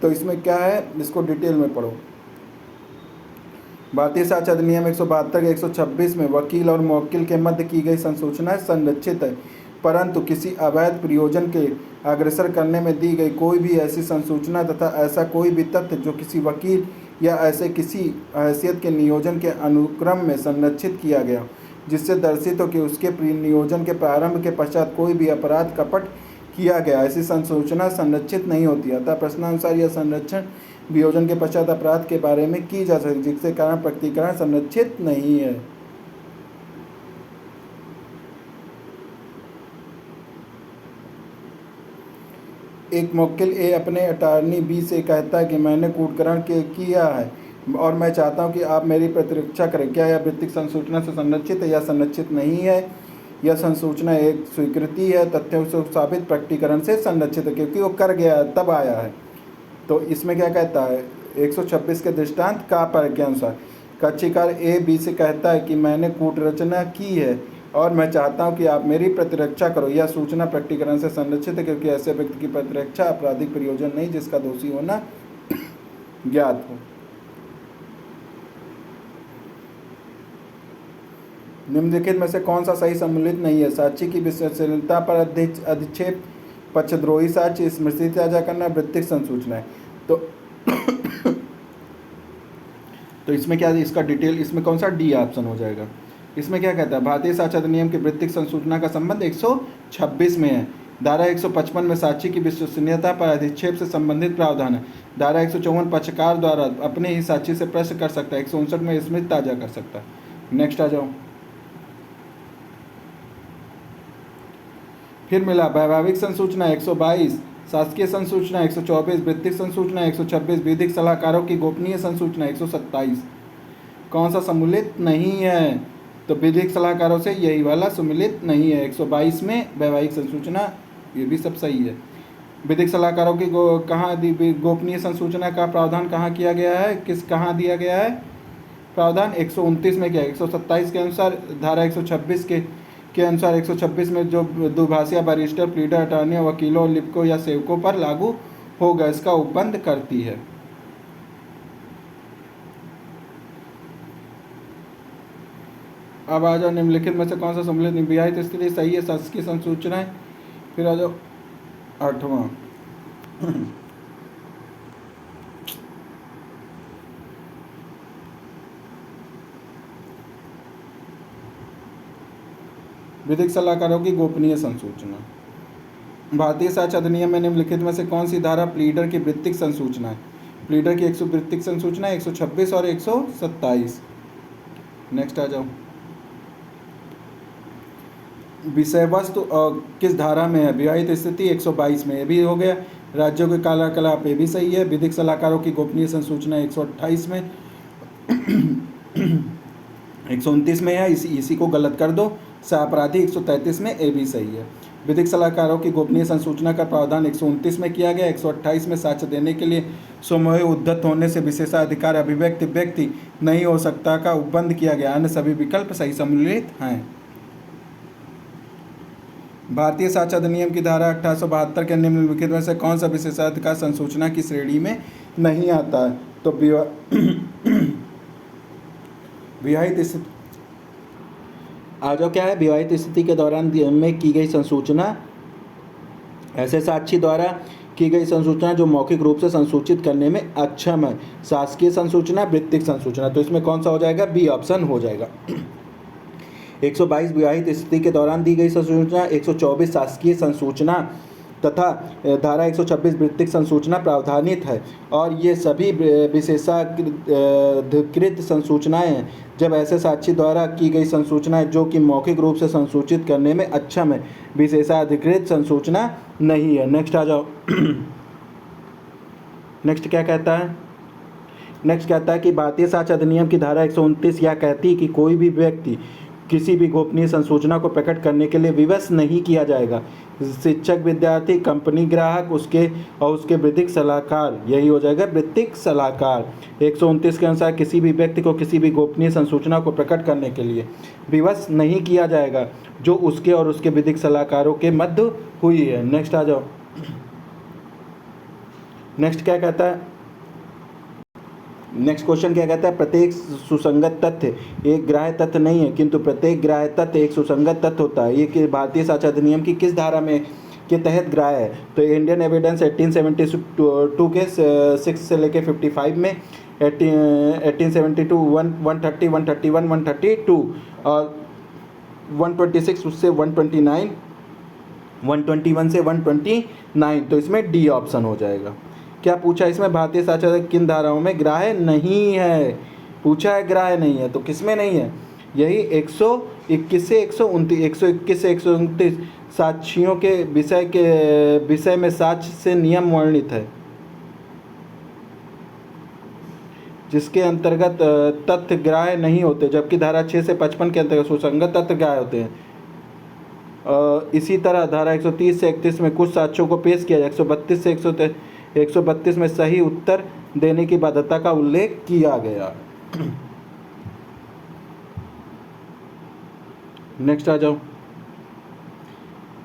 तो इसमें क्या है, इसको डिटेल में पढ़ो। भारतीय साक्ष्य अधिनियम 172 के 126 में वकील और मुवक्किल के मध्य की गई संसूचना संरक्षित है, परंतु किसी अवैध प्रयोजन के अग्रसर करने में दी गई कोई भी ऐसी संसूचना तथा ऐसा कोई भी तथ्य जो किसी वकील या ऐसे किसी हैसियत के नियोजन के अनुक्रम में संरक्षित किया गया, जिससे दर्शित हो कि उसके नियोजन के प्रारंभ के पश्चात कोई भी अपराध कपट किया गया, ऐसी संसूचना संरक्षित नहीं होती। अतः प्रश्नानुसार यह संरक्षण वियोजन के पश्चात अपराध के बारे में की जा सकती, जिसके कारण प्रकटीकरण संरक्षित नहीं है। एक मुवक्किल ए अपने अटॉर्नी बी से कहता है कि मैंने कूटकरण किया है और मैं चाहता हूं कि आप मेरी प्रतिरक्षा करें। क्या यह वित्तीय संसूचना से संरक्षित है या संरक्षित नहीं है? यह संसूचना एक स्वीकृति है, तथ्यों से साबित प्रकटीकरण से संरक्षित है, क्योंकि वो कर गया तब आया है। तो इसमें क्या कहता है 126 के दृष्टांत का पर के अनुसार कक्षीकार ए बी से कहता है कि मैंने कूटरचना की है और मैं चाहता हूं कि आप मेरी प्रतिरक्षा करो। यह सूचना प्रकटीकरण से संरक्षित है, क्योंकि ऐसे व्यक्ति की प्रतिरक्षा आपराधिक प्रयोजन नहीं जिसका दोषी होना ज्ञात हो। निम्नलिखित में से कौन सा सही सम्मिलित नहीं है? साक्षी की विश्वसनीयता पर अधिक्षेप, पक्षद्रोही साक्ष्य, स्मृति ताजा करना, वृत्तिक संसूचना है। तो इसमें क्या, इसका डिटेल, इसमें कौन सा डी ऑप्शन हो जाएगा? इसमें क्या कहता है? भारतीय साक्ष्य अधिनियम की वृत्तिक संसूचना का संबंध 126 में है। धारा 155 में साक्षी की विश्वसनीयता पर अधिक्षेप से संबंधित प्रावधान है। धारा 154 पक्षकार द्वारा अपने ही साक्षी से प्रश्न कर सकता है। 159 में स्मृति ताजा कर सकता है। नेक्स्ट आ जाओ। फिर मिला वैवाहिक संसूचना 122, शासकीय संसूचना 124, वृत्तिक संसूचना 126, विधिक सलाहकारों की गोपनीय संसूचना 127। कौन सा सम्मिलित नहीं है? तो विधिक सलाहकारों से यही वाला सम्मिलित नहीं है। 122 में वैवाहिक संसूचना, ये भी सब सही है। विधिक सलाहकारों की गोपनीय संसूचना का प्रावधान कहाँ किया गया है, कहाँ दिया गया है प्रावधान? 129 में किया है। 127 के अनुसार, धारा 126 के अनुसार 126 में जो दुभाषिया बैरिस्टर, प्लीडर, अटॉर्नी, वकीलों, लिपिकों या सेवकों पर लागू होगा, इसका उपबंध करती है। अब आ जाओ, निम्नलिखित में से कौन सा सम्मिलित विवाहित स्त्री सही है? शासकीय संसूचनाएं। फिर आ जाओ 8वां, विधिक सलाहकारों की गोपनीय संसूचना। भारतीय साक्ष्य अधिनियम में निम्नलिखित में से कौन सी धारा प्लीडर की वृत्तिक संसूचना है? प्लीडर की 100 वृत्तिक संसूचना 126 और 127। नेक्स्ट आ जाओ, विषय वस्तु किस धारा में है? विवाहित स्थिति 122 में, ये भी हो गया। राज्यों के कार्यकलाप, ये भी सही है। विधिक सलाहकारों की गोपनीय संसूचना 128 में, 129 में है, इसी को गलत कर दो। अपराधी 133 में, ये भी सही है। विधिक सलाहकारों की गोपनीय संसूचना का प्रावधान 129 में किया गया। 128 में साक्ष्य देने के लिए स्वमोह उद्धत होने से विशेषाधिकार अभिव्यक्ति व्यक्ति नहीं हो सकता का उपबंध किया गया। अन्य सभी विकल्प सही सम्मिलित हैं। भारतीय साक्ष्य अधिनियम की धारा 1872 के निम्नलिखित में से कौन सा विशेषाधिकार संसूचना की श्रेणी में नहीं आता है? तो विवाहित स्थिति आ जाओ, क्या है? विवाहित स्थिति के दौरान में की गई संसूचना, ऐसे साक्षी द्वारा की गई संसूचना जो मौखिक रूप से संसूचित करने में अक्षम है। शासकीय संसूचना, वृत्तिक संसूचना। तो इसमें कौन सा हो जाएगा? बी ऑप्शन हो जाएगा। 122 विवाहित स्थिति के दौरान दी गई संसूचना, 124 शासकीय संसूचना तथा धारा 126 वृत्तिक संसूचना प्रावधानित है। और ये सभी विशेषाधिकृत संसूचनाएं हैं जब ऐसे साक्षी द्वारा की गई संसूचनाएं जो कि मौखिक रूप से संसूचित करने में अक्षम है। विशेषाधिकृत संसूचना नहीं है। नेक्स्ट आ जाओ। नेक्स्ट क्या कहता है? नेक्स्ट कहता है कि भारतीय साक्ष्य अधिनियम की धारा 129 यह कहती है कि कोई भी व्यक्ति किसी भी गोपनीय संसूचना को प्रकट करने के लिए विवश नहीं किया जाएगा। शिक्षक, विद्यार्थी, कंपनी ग्राहक, उसके विधिक सलाहकार, यही हो जाएगा वृत्तिक सलाहकार। 129 के अनुसार किसी भी व्यक्ति को किसी भी गोपनीय संसूचना को प्रकट करने के लिए विवश नहीं किया जाएगा जो उसके और उसके विधिक सलाहकारों के मध्य हुई है। नेक्स्ट आ जाओ। नेक्स्ट क्या कहता है? नेक्स्ट क्वेश्चन क्या कहता है? प्रत्येक सुसंगत तथ्य एक ग्राह्य तथ्य नहीं है, किंतु प्रत्येक ग्राह्य तथ्य एक सुसंगत तथ्य होता है। ये भारतीय साक्ष्य अधिनियम की किस धारा में के तहत ग्राह्य है? तो इंडियन एविडेंस 1872 के 6 से लेके 55 में, 1872 130, 131, 132 और 126 उससे 129, 121 से 129। तो इसमें डी ऑप्शन हो जाएगा। क्या पूछा इसमें? भारतीय साक्ष्य किन धाराओं में ग्राह्य नहीं है? पूछा है ग्राह्य नहीं है, तो किस में नहीं है? यही 121 से 129, 121 से 129 साक्षियों के विषय में साक्ष्य से नियम वर्णित है, जिसके अंतर्गत तथ्य ग्राह्य नहीं होते, जबकि धारा 6 से 55 के अंतर्गत सुसंगत तथ्य ग्राह्य होते हैं। इसी तरह धारा 130 से 31 में कुछ साक्ष्यों को पेश किया जाए। 132 से 132 में सही उत्तर देने की बाध्यता का उल्लेख किया गया। नेक्स्ट आ जाओ।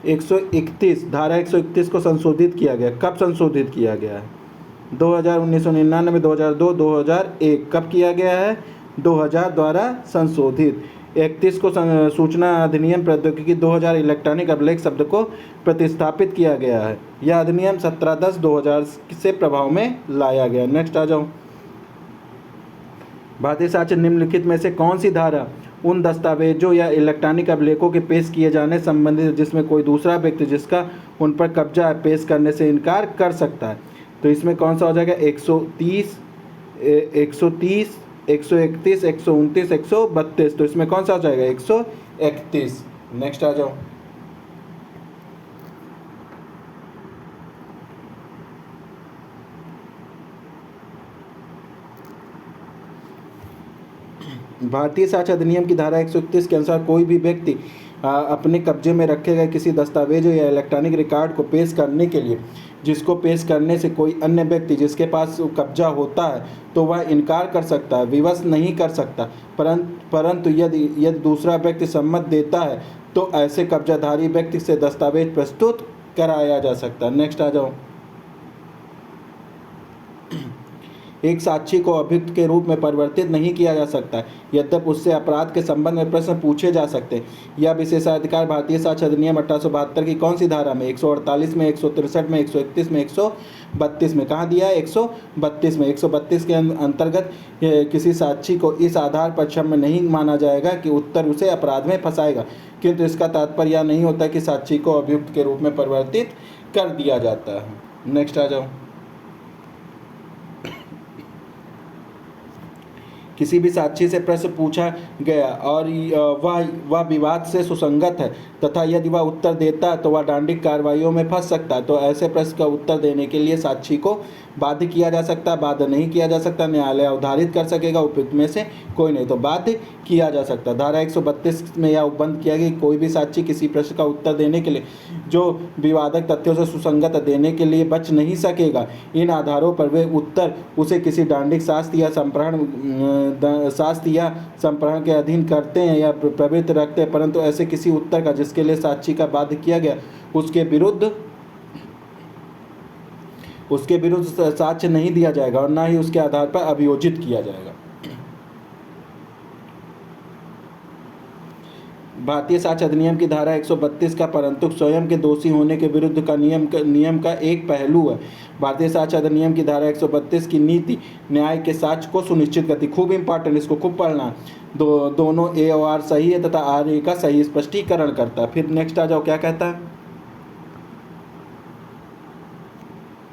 131 धारा 131 को संशोधित किया गया। कब संशोधित किया गया है? 2000, 1999, 2002, 2001। कब किया गया है? 2000 द्वारा संशोधित। 31 को सूचना अधिनियम प्रौद्योगिकी 2000 इलेक्ट्रॉनिक अभिलेख शब्द को प्रतिस्थापित किया गया है। यह अधिनियम 17/10/2000 से प्रभाव में लाया गया। नेक्स्ट आ जाओ। भारतीय साक्ष्य निम्नलिखित में से कौन सी धारा उन दस्तावेजों या इलेक्ट्रॉनिक अभिलेखों के पेश किए जाने संबंधित जिसमें कोई दूसरा व्यक्ति जिसका उन पर कब्जा है पेश करने से इनकार कर सकता है? तो इसमें कौन सा हो जाएगा? 130, 131, 129, 132। तो इसमें कौन सा हो जाएगा? 131। नेक्स्ट आ जाओ। भारतीय साक्ष्य अधिनियम की धारा 131 के अनुसार कोई भी व्यक्ति अपने कब्जे में रखे गए किसी दस्तावेज या इलेक्ट्रॉनिक रिकॉर्ड को पेश करने के लिए जिसको पेश करने से कोई अन्य व्यक्ति जिसके पास कब्जा होता है तो वह इनकार कर सकता है, विवश नहीं कर सकता। परंतु यदि दूसरा व्यक्ति सम्मत देता है तो ऐसे कब्जाधारी व्यक्ति से दस्तावेज प्रस्तुत कराया जा सकता है। नेक्स्ट आ जाओ। एक साक्षी को अभियुक्त के रूप में परिवर्तित नहीं किया जा सकता, यद्यपि उससे अपराध के संबंध में प्रश्न पूछे जा सकते हैं। यह विशेषाधिकार भारतीय साक्ष्य अधिनियम 1872 की कौन सी धारा में? 148 में, 163 में, 131 में, 132 में। कहाँ दिया है? 132 में। 132 के अंतर्गत किसी साक्षी को इस आधार पर क्षम्य नहीं माना जाएगा कि उत्तर उसे अपराध में फंसाएगा, किंतु इसका तात्पर्य यह नहीं होता कि साक्षी को अभियुक्त के रूप में परिवर्तित कर दिया जाता है। नेक्स्ट आ जाओ। किसी भी साक्षी से प्रश्न पूछा गया और वह विवाद से सुसंगत है तथा यदि वह उत्तर देता है तो वह दंडिक कार्रवाइयों में फंस सकता है, तो ऐसे प्रश्न का उत्तर देने के लिए साक्षी को बाध्य किया जा सकता है, बाध्य नहीं किया जा सकता। न्यायालय अवधारित कर सकेगा, उपयुक्त में से कोई नहीं, तो बाध्य किया जा सकता है। धारा 132 में यह उपबंध किया गया कि कोई भी साक्षी किसी प्रश्न का उत्तर देने के लिए जो विवादक तथ्यों से सुसंगत देने के लिए बच नहीं सकेगा। इन आधारों पर वे उत्तर उसे किसी दंडिक शास्त्र या संप्रहरण के अधीन करते हैं या प्रवृत्त रखते हैं, परंतु ऐसे किसी उत्तर का जिसके लिए साक्षी का बाध्य किया गया उसके विरुद्ध साक्ष्य नहीं दिया जाएगा और न ही उसके आधार पर अभियोजित किया जाएगा। भारतीय साक्ष्य अधिनियम की धारा 132 का परंतु स्वयं के दोषी होने के विरुद्ध का नियम का एक पहलू है। भारतीय साक्ष्य अधिनियम की धारा 132 की नीति न्याय के साक्ष्य को सुनिश्चित करती। खूब इंपॉर्टेंट, इसको खूब पढ़ना। दोनों ए और आर सही है तथा आर ए का सही स्पष्टीकरण करता है। फिर नेक्स्ट आ जाओ, क्या कहता है?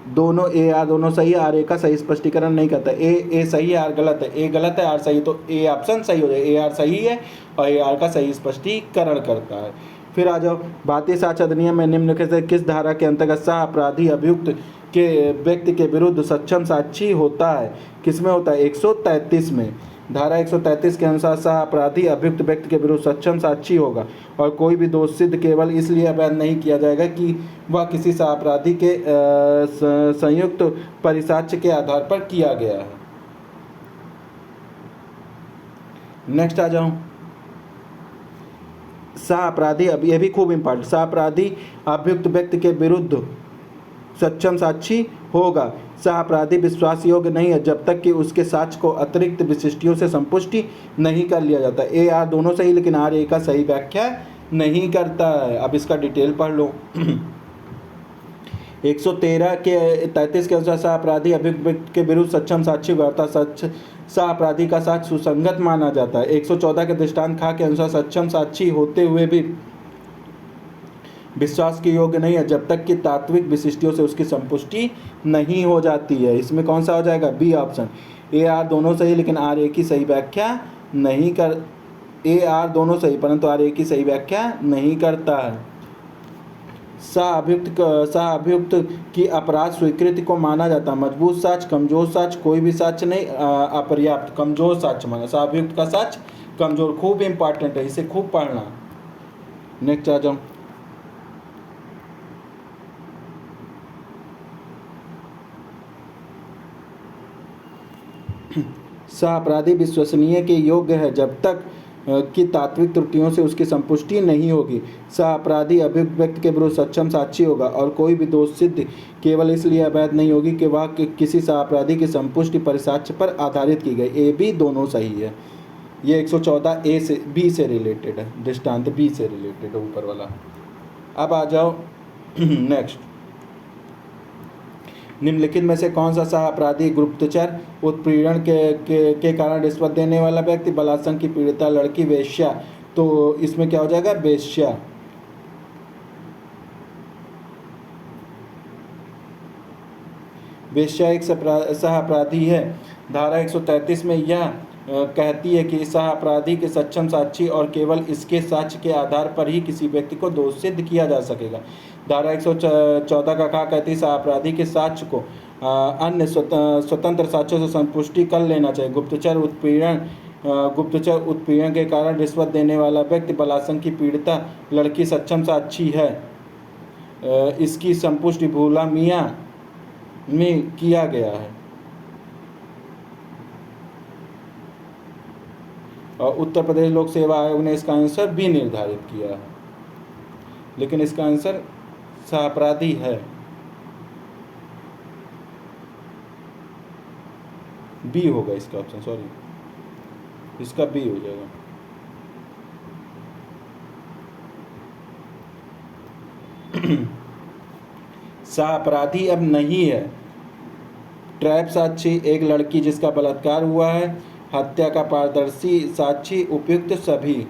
दोनों ए आर दोनों सही है, आर ए का सही स्पष्टीकरण नहीं करता। ए सही है, आर गलत है। ए गलत है, आर सही, तो ए ऑप्शन सही हो जाए। ए आर सही है और ए आर का सही स्पष्टीकरण करता है। फिर आ जाओ। भारतीय साक्ष्य अधिनियम में निम्नलिखित से किस धारा के अंतर्गत सह अपराधी अभियुक्त के व्यक्ति के विरुद्ध सक्षम साक्षी होता है? किसमें होता है? 133 में। धारा 133 के अनुसार सह अपराधी अभियुक्त व्यक्ति के विरुद्ध सक्षम साक्षी होगा और कोई भी दोष सिद्ध केवल इसलिए अवैध नहीं किया जाएगा कि वह किसी सह अपराधी के संयुक्त परिसाक्ष्य के आधार पर किया गया है। नेक्स्ट आ जाऊं। सह अपराधी, अब ये भी खूब इंपॉर्टेंट, सह अपराधी अभियुक्त व्यक्ति के विरुद्ध सक्षम साक्षी होगा। सह अपराधी विश्वास योग्य नहीं है जब तक कि उसके साक्ष्य को अतिरिक्त विशिष्टियों से संपुष्टि नहीं कर लिया जाता। ए आर दोनों सही, लेकिन आर ए का सही व्याख्या नहीं करता है। अब इसका डिटेल पढ़ लो। 113 के 33 के अनुसार सह अपराधी अभियुक्त व्यक्ति के विरुद्ध सक्षम साक्षी होगा, सह अपराधी का साक्ष्य सुसंगत माना जाता है। 114 के दृष्टांत खा के अनुसार सक्षम साक्षी होते हुए भी विश्वास के योग्य नहीं है जब तक कि तात्विक विशिष्टियों से उसकी संपुष्टि नहीं हो जाती है। इसमें कौन सा हो जाएगा? B option. ए आर दोनों सही, लेकिन आर ए की सही व्याख्या नहीं कर, ए आर दोनों सही परंतु आर ए की सही व्याख्या नहीं करता है। सह अभियुक्त की अपराध स्वीकृति को माना जाता है मजबूत साक्ष्य, कमजोर साक्ष्य, कोई भी साक्ष्य नहीं, अपर्याप्त, कमजोर साक्ष्य माना। सह अभियुक्त का साक्ष्य कमजोर, खूब इंपॉर्टेंट है, इसे खूब पढ़ना। नेक्स्ट आ जाऊं। सह अपराधी विश्वसनीय के योग्य है जब तक कि तात्विक त्रुटियों से उसकी संपुष्टि नहीं होगी। सह अपराधी अभियुक्त व्यक्ति के विरुद्ध सक्षम साक्षी होगा और कोई भी दोष सिद्ध केवल इसलिए अवैध नहीं होगी कि वह किसी सह अपराधी की संपुष्टि परिसाक्ष्य पर आधारित की गई। ए बी दोनों सही है। ये 114 ए से बी से रिलेटेड है, दृष्टांत बी से रिलेटेड है ऊपर वाला। अब आ जाओ नेक्स्ट। निम्नलिखित में से कौन सा सह अपराधी गुप्तचर उत्पीड़न के कारण रिश्वत देने वाला व्यक्ति, बलात्संग की पीड़िता लड़की, वेश्या? तो इसमें क्या हो जाएगा? वेश्या। वेश्या एक सह अपराधी है। धारा 133 में यह कहती है कि सह अपराधी के सक्षम साक्षी और केवल इसके साक्ष्य के आधार पर ही किसी व्यक्ति को दोष सिद्ध किया जा सकेगा। धारा 114 का कहा कहती है सह अपराधी के साक्ष्य को अन्य स्वतंत्र साक्ष्यों से संपुष्टि कर लेना चाहिए। गुप्तचर उत्पीड़न के कारण रिश्वत देने वाला व्यक्ति, बलात्संग की पीड़िता लड़की सक्षम साक्षी है। इसकी संपुष्टि भूला मियाँ में किया गया है। और उत्तर प्रदेश लोक सेवा आयोग ने इसका आंसर बी निर्धारित किया है, लेकिन इसका आंसर सहअपराधी है। बी होगा इसका ऑप्शन, सॉरी, इसका बी हो जाएगा। सहअपराधी अब नहीं है। ट्रैप साक्षी, एक लड़की जिसका बलात्कार हुआ है, हत्या का पारदर्शी साक्षी, उपयुक्त सभी।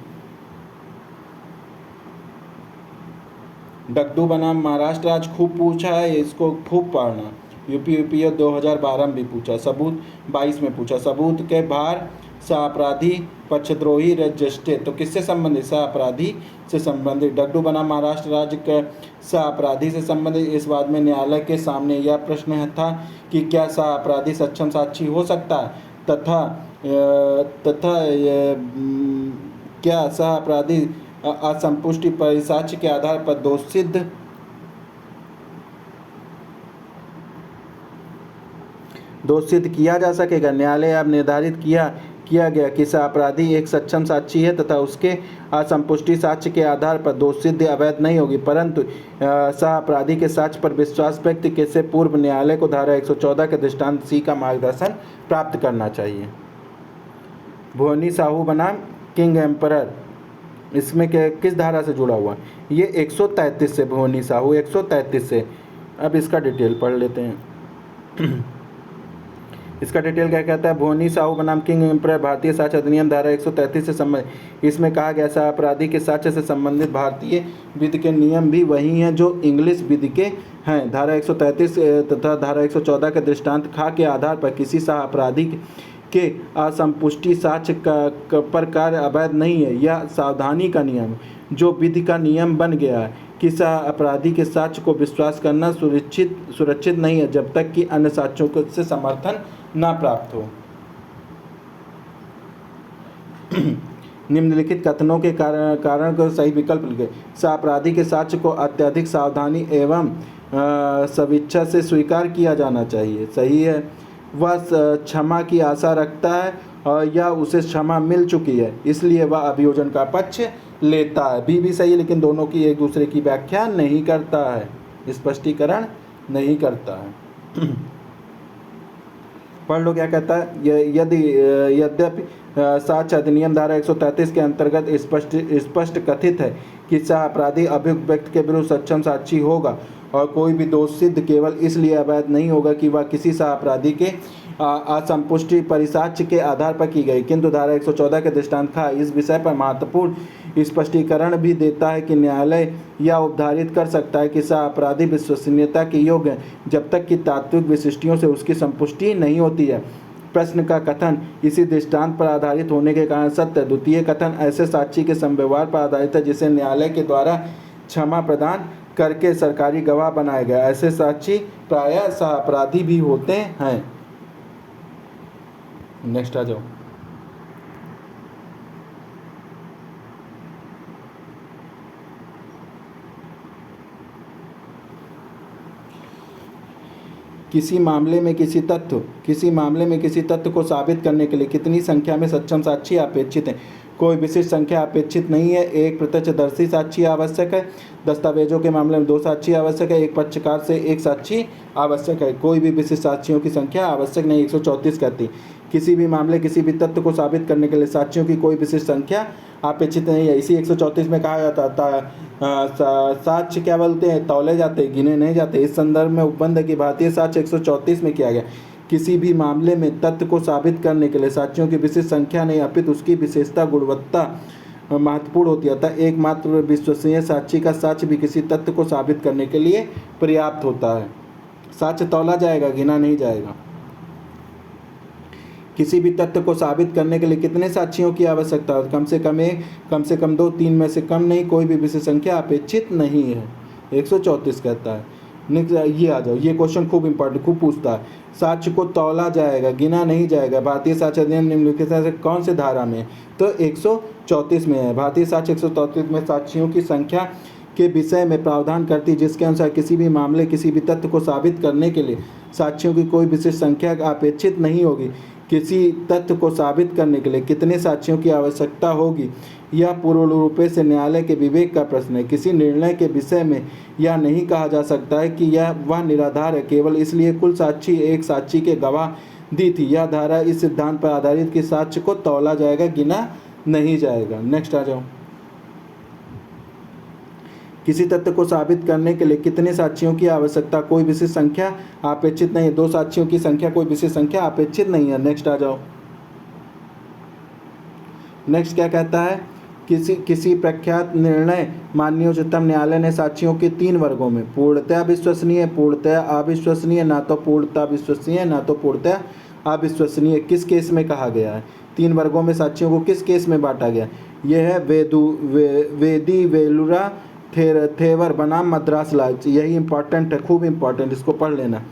डगडू बनाम महाराष्ट्र आज खूब पूछा है, इसको खूब पढ़ना। यूपी 2012 में भी पूछा, सबूत 22 में पूछा। सबूत के भार सहअपराधी पक्षद्रोही रजिस्ट्रेट, तो किससे संबंधित? सहअपराधी से संबंधित। डगडू बनाम महाराष्ट्र राज्य के सहअपराधी से संबंधित। इस बात में न्यायालय के सामने यह प्रश्न था कि क्या सहअपराधी सक्षम साक्षी हो सकता है तथा क्या सहअपराधी असंपुष्टि परिसाक्ष्य के आधार पर दोष सिद्ध किया जा सकेगा। न्यायालय अब निर्धारित किया गया कि सहअपराधी एक सक्षम साक्षी है तथा उसके असंपुष्टि साक्ष्य के आधार पर दोष सिद्धि अवैध नहीं होगी, परंतु सहअपराधी के साक्ष्य पर विश्वास व्यक्त के से पूर्व न्यायालय को धारा 114 के दृष्टांत सी का मार्गदर्शन प्राप्त करना चाहिए। भुवनी साहू बनाम किंग एम्परर, इसमें किस धारा से जुड़ा हुआ? ये 133 से, भुवनी साहू 133 से। अब इसका डिटेल पढ़ लेते हैं। इसका डिटेल क्या कहता है? भुवनी साहू बनाम किंग एम्परर भारतीय साक्ष्य अधिनियम धारा 133 से संबंधित। इसमें कहा गया सहअपराधी के साक्ष्य से संबंधित भारतीय विधि के नियम भी वही हैं जो इंग्लिश विधि के हैं। धारा 133 तथा धारा 114 के दृष्टांत खा के आधार पर किसी सहअपराधी के असंपुष्टि साक्ष्य पर कार्य अवैध नहीं है। यह सावधानी का नियम जो विधि का नियम बन गया है कि सहअपराधी के साक्ष्य को विश्वास करना सुरक्षित नहीं है जब तक कि अन्य साक्ष्यों से समर्थन ना प्राप्त हो। निम्नलिखित कथनों के कारण को सही विकल्प लिखे। सहअपराधी के साक्ष्य को अत्यधिक सावधानी एवं सविच्छा से स्वीकार किया जाना चाहिए, सही है। वह क्षमा की आशा रखता है या उसे क्षमा मिल चुकी है, इसलिए वह अभियोजन का पक्ष लेता है। बी भी सही है, लेकिन दोनों की एक दूसरे की व्याख्या नहीं करता है, स्पष्टीकरण नहीं करता है। पढ़ लो क्या कहता है। यद्यपि साक्ष्य अधिनियम धारा 133 के अंतर्गत स्पष्ट कथित है कि सहअपराधी अभियुक्त व्यक्ति के विरुद्ध सक्षम साक्षी होगा और कोई भी दोष सिद्ध केवल इसलिए अवैध नहीं होगा कि वह किसी सहअपराधी के असंपुष्टि परिसाक्ष्य के आधार पर की गई, किंतु धारा 114 के दृष्टांत खा इस विषय पर महत्वपूर्ण स्पष्टीकरण भी देता है कि न्यायालय यह उपधारित कर सकता है कि सहअपराधी विश्वसनीयता के योग्य है जब तक कि तात्विक विशिष्टियों से उसकी संपुष्टि नहीं होती है। प्रश्न का कथन इसी दृष्टांत पर आधारित होने के कारण सत्य। द्वितीय कथन ऐसे साक्षी के संव्यवहार पर आधारित है जिसे न्यायालय के द्वारा क्षमा प्रदान करके सरकारी गवाह बनाया गया। ऐसे साक्षी प्रायः सहअपराधी भी होते हैं। नेक्स्ट आ जाओ। किसी मामले में किसी तथ्य को साबित करने के लिए कितनी संख्या में सक्षम साक्षी अपेक्षित हैं? कोई विशिष्ट संख्या अपेक्षित नहीं है। एक प्रत्यक्षदर्शी साक्षी आवश्यक है। दस्तावेजों के मामले में 2 साक्षी आवश्यक है। एक पक्षकार से 1 साक्षी आवश्यक है। कोई भी विशिष्ट साक्षियों की संख्या आवश्यक नहीं। 134 कहती किसी भी मामले किसी भी तथ्य को साबित करने के लिए साक्षियों की कोई विशिष्ट संख्या अपेक्षित नहीं है। इसी 134 में कहा जाता था साक्ष्य क्या बोलते हैं? तौले जाते, गिने नहीं जाते। इस संदर्भ में उपबंध है कि भारतीय साक्ष्य 134 में किया गया। किसी भी मामले में तथ्य को साबित करने के लिए साक्षियों की विशिष्ट संख्या नहीं अपितु उसकी विशेषता गुणवत्ता महत्वपूर्ण होती है। अतः एकमात्र विश्वसनीय साक्षी का साक्ष्य भी किसी तथ्य को साबित करने के लिए पर्याप्त होता है। साक्ष्य तौला जाएगा, गिना नहीं जाएगा। किसी भी तथ्य को साबित करने के लिए कितने साक्षियों की आवश्यकता है? कम से कम 1, कम से कम 2, 3 में से कम नहीं। कोई भी विशेष संख्या अपेक्षित नहीं है। 134 कहता है। ये आ जाओ, ये क्वेश्चन खूब इंपॉर्टेंट, खूब पूछता है। साक्ष्य को तौला जाएगा, गिना नहीं जाएगा। भारतीय साक्ष्य अधिनियम निम्नलिखित से कौन से धारा में? तो 134 में है। भारतीय साक्ष्य 134 में साक्षियों की संख्या के विषय में प्रावधान करती है, जिसके अनुसार किसी भी मामले किसी भी तथ्य को साबित करने के लिए साक्ष्यों की कोई विशेष संख्या अपेक्षित नहीं होगी। किसी तथ्य को साबित करने के लिए कितने साक्ष्यों की आवश्यकता होगी, यह पूर्ण रूप से न्यायालय के विवेक का प्रश्न है। किसी निर्णय के विषय में यह नहीं कहा जा सकता है कि यह वह निराधार है केवल इसलिए कुल साक्षी एक साक्षी के गवाह दी थी। यह धारा इस सिद्धांत पर आधारित कि साक्ष्य को तौला जाएगा, गिना नहीं जाएगा। नेक्स्ट आ जाओ। किसी तथ्य को साबित करने के लिए कितने साक्ष्यों की आवश्यकता, कोई विशेष संख्या अपेक्षित नहीं है। दो साक्ष्यों की संख्या कोई विशेष संख्या अपेक्षित नहीं है। नेक्स्ट आ जाओ। नेक्स्ट क्या कहता है, किसी प्रख्यात निर्णय माननीय उच्चतम न्यायालय ने साक्ष्यों के 3 वर्गों में पूर्णतया विश्वसनीय, पूर्णतया अविश्वसनीय, ना तो पूर्णतया विश्वसनीय ना तो पूर्णतया अविश्वसनीय किस केस में कहा गया है। 3 वर्गों में साक्ष्यों को किस केस में बांटा गया। यह है वेदी वेलुरा थेवर बनाम मद्रास लॉज। यही इंपॉर्टेंट है, खूब इंपॉर्टेंट, इसको पढ़ लेना।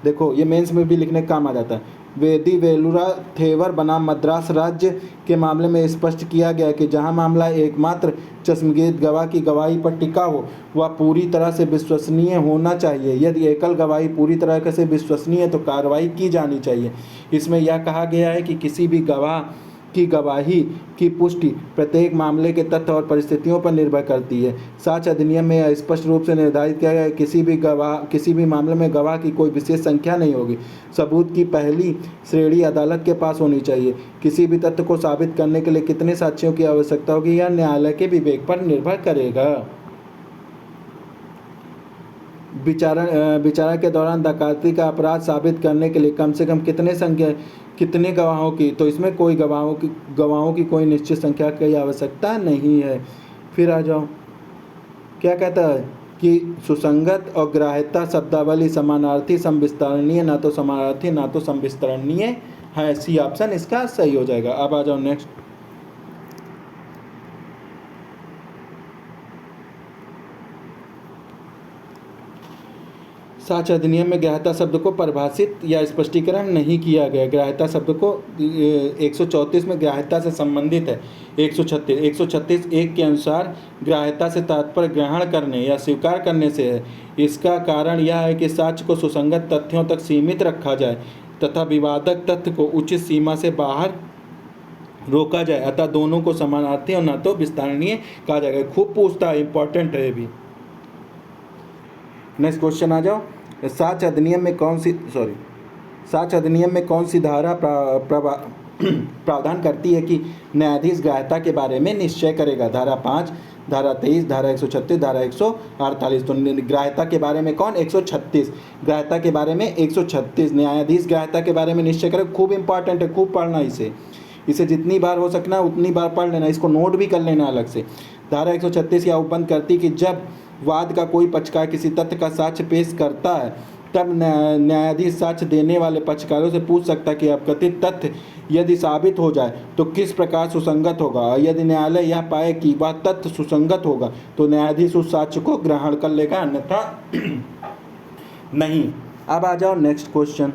देखो ये मेंस में भी लिखने का काम आ जाता है। वेदी वेलुरा थेवर बनाम मद्रास राज्य के मामले में स्पष्ट किया गया कि जहां मामला एकमात्र चश्मदीद गवाह की गवाही पर टिका हो वह पूरी तरह से विश्वसनीय होना चाहिए। यदि एकल गवाही पूरी तरह से विश्वसनीय है तो कार्रवाई की जानी चाहिए। इसमें यह कहा गया है कि किसी भी गवाह की गवाही की पुष्टि प्रत्येक मामले के तथ्य और परिस्थितियों पर निर्भर करती है। साक्ष्य अधिनियम में यह स्पष्ट रूप से निर्धारित किया गया है किसी भी मामले में गवाह की कोई विशेष संख्या नहीं होगी। सबूत की पहली श्रेणी अदालत के पास होनी चाहिए। किसी भी तथ्य को साबित करने के लिए कितने साक्ष्यों की आवश्यकता होगी, यह न्यायालय के विवेक पर निर्भर करेगा। विचारण के दौरान डकैती का अपराध साबित करने के लिए कम से कम कितने गवाहों की, तो इसमें कोई गवाहों की कोई निश्चित संख्या की आवश्यकता नहीं है। फिर आ जाओ, क्या कहता है कि सुसंगत और ग्राह्यता शब्दावली समानार्थी संविस्तरणीय ना तो समानार्थी ना तो संविस्तरणीय है। सी ऑप्शन इसका सही हो जाएगा। अब आ जाओ नेक्स्ट। साक्ष्य अधिनियम में ग्राह्यता शब्द को परिभाषित या स्पष्टीकरण नहीं किया गया। ग्राह्यता शब्द को 134 में ग्राह्यता से संबंधित है। 136 1 के अनुसार ग्राह्यता से तात्पर्य ग्रहण करने या स्वीकार करने से है। इसका कारण यह है कि साक्ष्य को सुसंगत तथ्यों तक सीमित रखा जाए तथा विवादक तथ्य को उचित सीमा से बाहर रोका जाए, अतः दोनों को समानार्थी और न तो विस्तारणीय कहा जाएगा। खूब पूछता है, इंपॉर्टेंट है ये भी। नेक्स्ट क्वेश्चन आ जाओ। साक्ष्य अधिनियम में कौन सी धारा प्रावधान करती है कि न्यायाधीश ग्राह्यता के बारे में निश्चय करेगा। धारा 5, धारा 23, धारा 136, धारा 148। तो ग्राह्यता के बारे में कौन, 136। ग्राह्यता के बारे में 136 न्यायाधीश ग्राह्यता के बारे में निश्चय करेगा। खूब इंपॉर्टेंट है, खूब पढ़ना इसे जितनी बार हो सकना उतनी बार पढ़ लेना, इसको नोट भी कर लेना अलग से। धारा 136 यह उपबंध करती कि जब वाद का कोई पक्षकार किसी तथ्य का साक्ष्य पेश करता है तब न्यायाधीश साक्ष्य देने वाले पक्षकारों से पूछ सकता है कि अब कथित तथ्य यदि साबित हो जाए तो किस प्रकार सुसंगत होगा, और यदि न्यायालय यह पाए कि वह तथ्य सुसंगत होगा तो न्यायाधीश उस साक्ष्य को ग्रहण कर लेगा, अन्यथा नहीं। अब आ जाओ नेक्स्ट क्वेश्चन।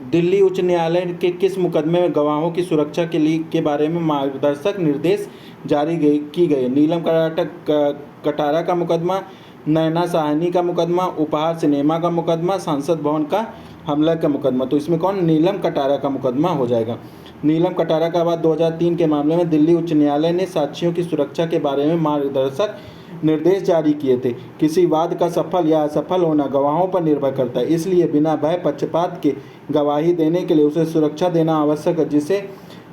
दिल्ली उच्च न्यायालय के किस मुकदमे में गवाहों की सुरक्षा के बारे में मार्गदर्शक निर्देश जारी की गई। नीलम कटारा का मुकदमा, नैना साहनी का मुकदमा, उपहार सिनेमा का मुकदमा, संसद भवन का हमला का मुकदमा। तो इसमें कौन, नीलम कटारा का मुकदमा हो जाएगा। नीलम कटारा का बाद 2003 के मामले में दिल्ली उच्च न्यायालय ने साक्ष्यों की सुरक्षा के बारे में मार्गदर्शक निर्देश जारी किए थे। किसी वाद का सफल या असफल होना गवाहों पर निर्भर करता है, इसलिए बिना भय पक्षपात के गवाही देने के लिए उसे सुरक्षा देना आवश्यक है,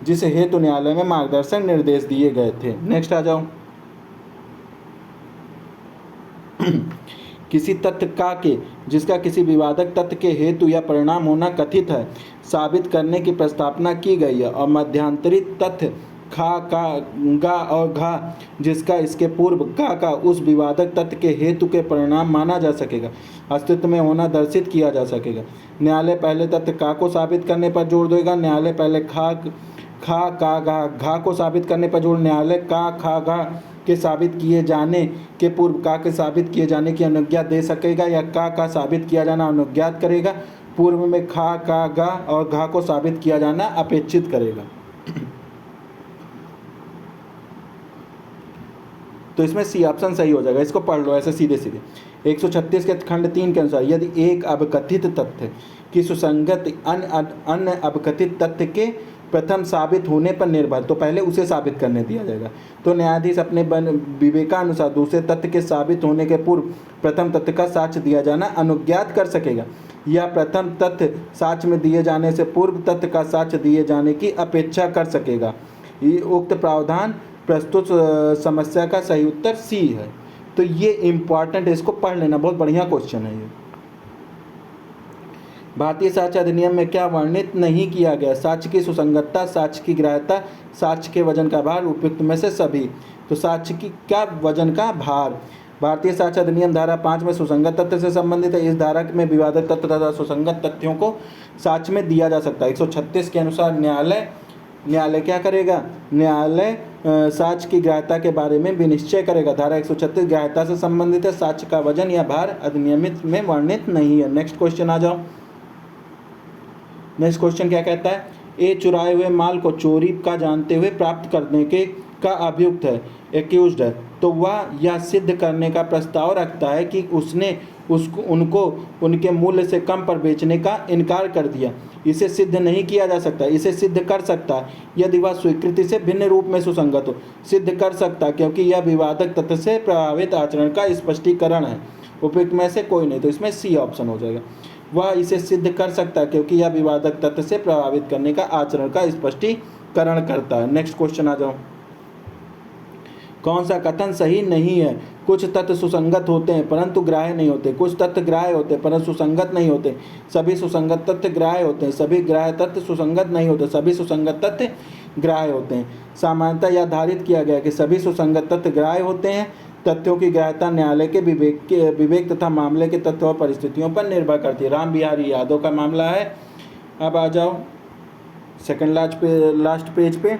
जिसे हेतु न्यायालय में मार्गदर्शक निर्देश दिए गए थे। नेक्स्ट आ जाओ। किसी तथ्य के जिसका किसी विवादक तथ्य के हेतु या परिणाम होना कथित है साबित करने की प्रस्तावना की गई है, और मध्यांतरित तथ्य खा का गा और घा जिसका इसके पूर्व का उस विवादक तथ्य के हेतु के परिणाम माना जा सकेगा, अस्तित्व में होना दर्शित किया जा सकेगा। न्यायालय पहले तथ्य का को साबित करने पर जोर देगा। न्यायालय पहले खा का घा को साबित करने पर जोर। न्यायालय खा घा के साबित किए जाने के पूर्व का के साबित किए जाने की अनुज्ञा दे सकेगा, या का साबित किया जाना अनुज्ञात करेगा। पूर्व में खा का गा और घा को साबित किया जाना अपेक्षित करेगा। तो इसमें सी ऑप्शन सही हो जाएगा। इसको पढ़ लो ऐसे सीधे सीधे। 136 के खंड 3 के अनुसार यदि एक अवकथित तथ्य की सुसंगति अन्य अवकथित तथ्य के प्रथम साबित होने पर निर्भर, तो पहले उसे साबित करने दिया जाएगा। तो न्यायाधीश अपने विवेकानुसार दूसरे तथ्य के साबित होने के पूर्व प्रथम तथ्य का साक्ष्य दिया जाना अनुज्ञात कर सकेगा, या प्रथम तथ्य साक्ष्य में दिए जाने से पूर्व तथ्य का साक्ष्य दिए जाने की अपेक्षा कर सकेगा। ये उक्त प्रावधान प्रस्तुत समस्या का सही उत्तर सी है। तो ये इम्पॉर्टेंट है, इसको पढ़ लेना, बहुत बढ़िया क्वेश्चन है ये। भारतीय साक्ष्य अधिनियम में क्या वर्णित नहीं किया गया? साक्ष्य की सुसंगतता, साक्ष्य की ग्राह्यता, साक्ष्य के वजन का भार, उपयुक्त में से सभी। तो साक्ष्य की क्या वजन का भार? भारतीय साक्ष्य अधिनियम धारा 5 में सुसंगत तथ्य से संबंधित है। इस धारा में विवादित तथ्य तथा सुसंगत तथ्यों को साक्ष्य में दिया जा सकता है। 136 के अनुसार न्यायालय क्या करेगा? न्यायालय साक्ष्य की ग्राह्यता के बारे में विनिश्चय करेगा। धारा 136 ग्राह्यता से संबंधित है। साक्ष्य का वजन या भार अधिनियम में वर्णित नहीं है। नेक्स्ट क्वेश्चन आ जाओ। नेक्स्ट क्वेश्चन क्या कहता है? ए चुराए हुए माल को चोरी का जानते हुए प्राप्त करने के का अभियुक्त है, एक्यूज्ड है, तो वह यह सिद्ध करने का प्रस्ताव रखता है कि उसने उनको उनके मूल्य से कम पर बेचने का इनकार कर दिया। इसे सिद्ध नहीं किया जा सकता। इसे सिद्ध कर सकता है यदि वह स्वीकृति से भिन्न रूप में सुसंगत हो। सिद्ध कर सकता क्योंकि यह विवादक तथ्य से प्रभावित आचरण का स्पष्टीकरण है। उपयुक्त में से कोई नहीं, तो इसमें सी ऑप्शन हो जाएगा। वह इसे सिद्ध कर सकता है क्योंकि यह विवादक तथ्य से प्रभावित करने का आचरण का स्पष्टीकरण करता है। नेक्स्ट क्वेश्चन आ जाओ। कौन सा कथन सही नहीं है? कुछ तथ्य सुसंगत होते हैं परंतु ग्राह्य नहीं होते। कुछ तथ्य ग्राह्य होते हैं परंतु सुसंगत नहीं होते। सभी सुसंगत तथ्य ग्राह्य होते हैं। सभी ग्राह्य तथ्य सुसंगत नहीं होते। सभी सुसंगत तथ्य ग्राह्य होते हैं। सामान्यतः यह धारित किया गया कि सभी सुसंगत तथ्य ग्राह्य होते हैं। तथ्यों की ग्राह्यता न्यायालय के विवेक तथा मामले के तथ्यों और परिस्थितियों पर निर्भर करती है। राम बिहारी यादव का मामला है। अब आ जाओ सेकंड लास्ट पेज पे।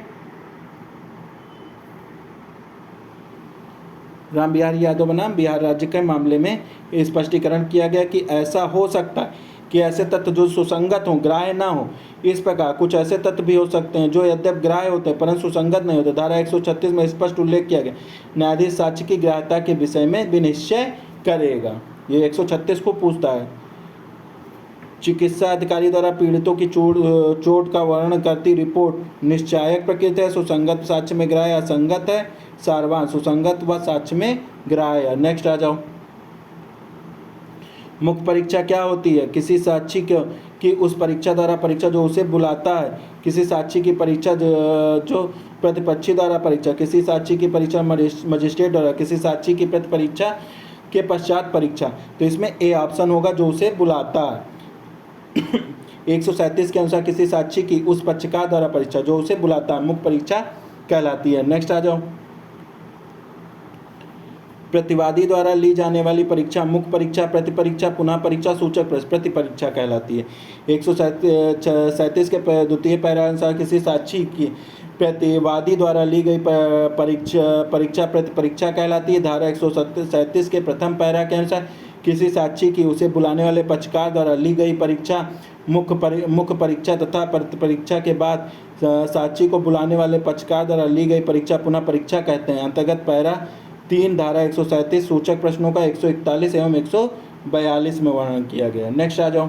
राम बिहारी यादव बनाम बिहार राज्य के मामले में स्पष्टीकरण किया गया कि ऐसा हो सकता है कि ऐसे तथ्य जो सुसंगत हों, ग्राह्य ना हो। इस प्रकार कुछ ऐसे तथ्य भी हो सकते हैं जो यद्यप ग्राह्य होते हैं परंतु सुसंगत नहीं होते। धारा 136 में स्पष्ट उल्लेख किया गया। न्यायाधीश साक्ष्य की ग्राह्यता के विषय में विनिश्चय करेगा। ये 136 को पूछता है। चिकित्सा अधिकारी द्वारा पीड़ितों की चोट का वर्णन करती रिपोर्ट निश्चायक प्रकृति है। सुसंगत साक्ष्य में ग्राह्य, असंगत है सारवान। सुसंगत व साक्ष्य में ग्राह्य। नेक्स्ट आ जाओ। मुख्य परीक्षा क्या होती है? किसी साक्षी की उस परीक्षा द्वारा परीक्षा जो उसे बुलाता है। किसी साक्षी की परीक्षा जो प्रतिपक्षी द्वारा परीक्षा। किसी साक्षी की परीक्षा मजिस्ट्रेट द्वारा। किसी साक्षी की प्रति परीक्षा के पश्चात परीक्षा। तो इसमें ए ऑप्शन होगा, जो उसे बुलाता है। 137 के अनुसार किसी साक्षी की उस पक्षकार द्वारा परीक्षा जो उसे बुलाता है मुख्य परीक्षा कहलाती है। नेक्स्ट आ जाओ। प्रतिवादी द्वारा ली जाने वाली परीक्षा मुख्य परीक्षा, प्रतिपरीक्षा, पुनः परीक्षा, सूचक प्रश्न प्रति परीक्षा कहलाती है। 137 के द्वितीय पैरा अनुसार किसी साक्षी की प्रतिवादी द्वारा ली गई परीक्षा प्रतिपरीक्षा कहलाती है। धारा 137 के प्रथम पैरा के अनुसार किसी साक्षी की उसे बुलाने वाले पक्षकार द्वारा ली गई परीक्षा मुख्य परीक्षा तथा प्रतिपरीक्षा के बाद साक्षी को बुलाने वाले पक्षकार द्वारा ली गई परीक्षा पुनः परीक्षा कहते हैं। अंतर्गत पैरा 3 धारा 137 सूचक प्रश्नों का 141 एवं 142 में वर्णन किया गया। नेक्स्ट आ जाओ।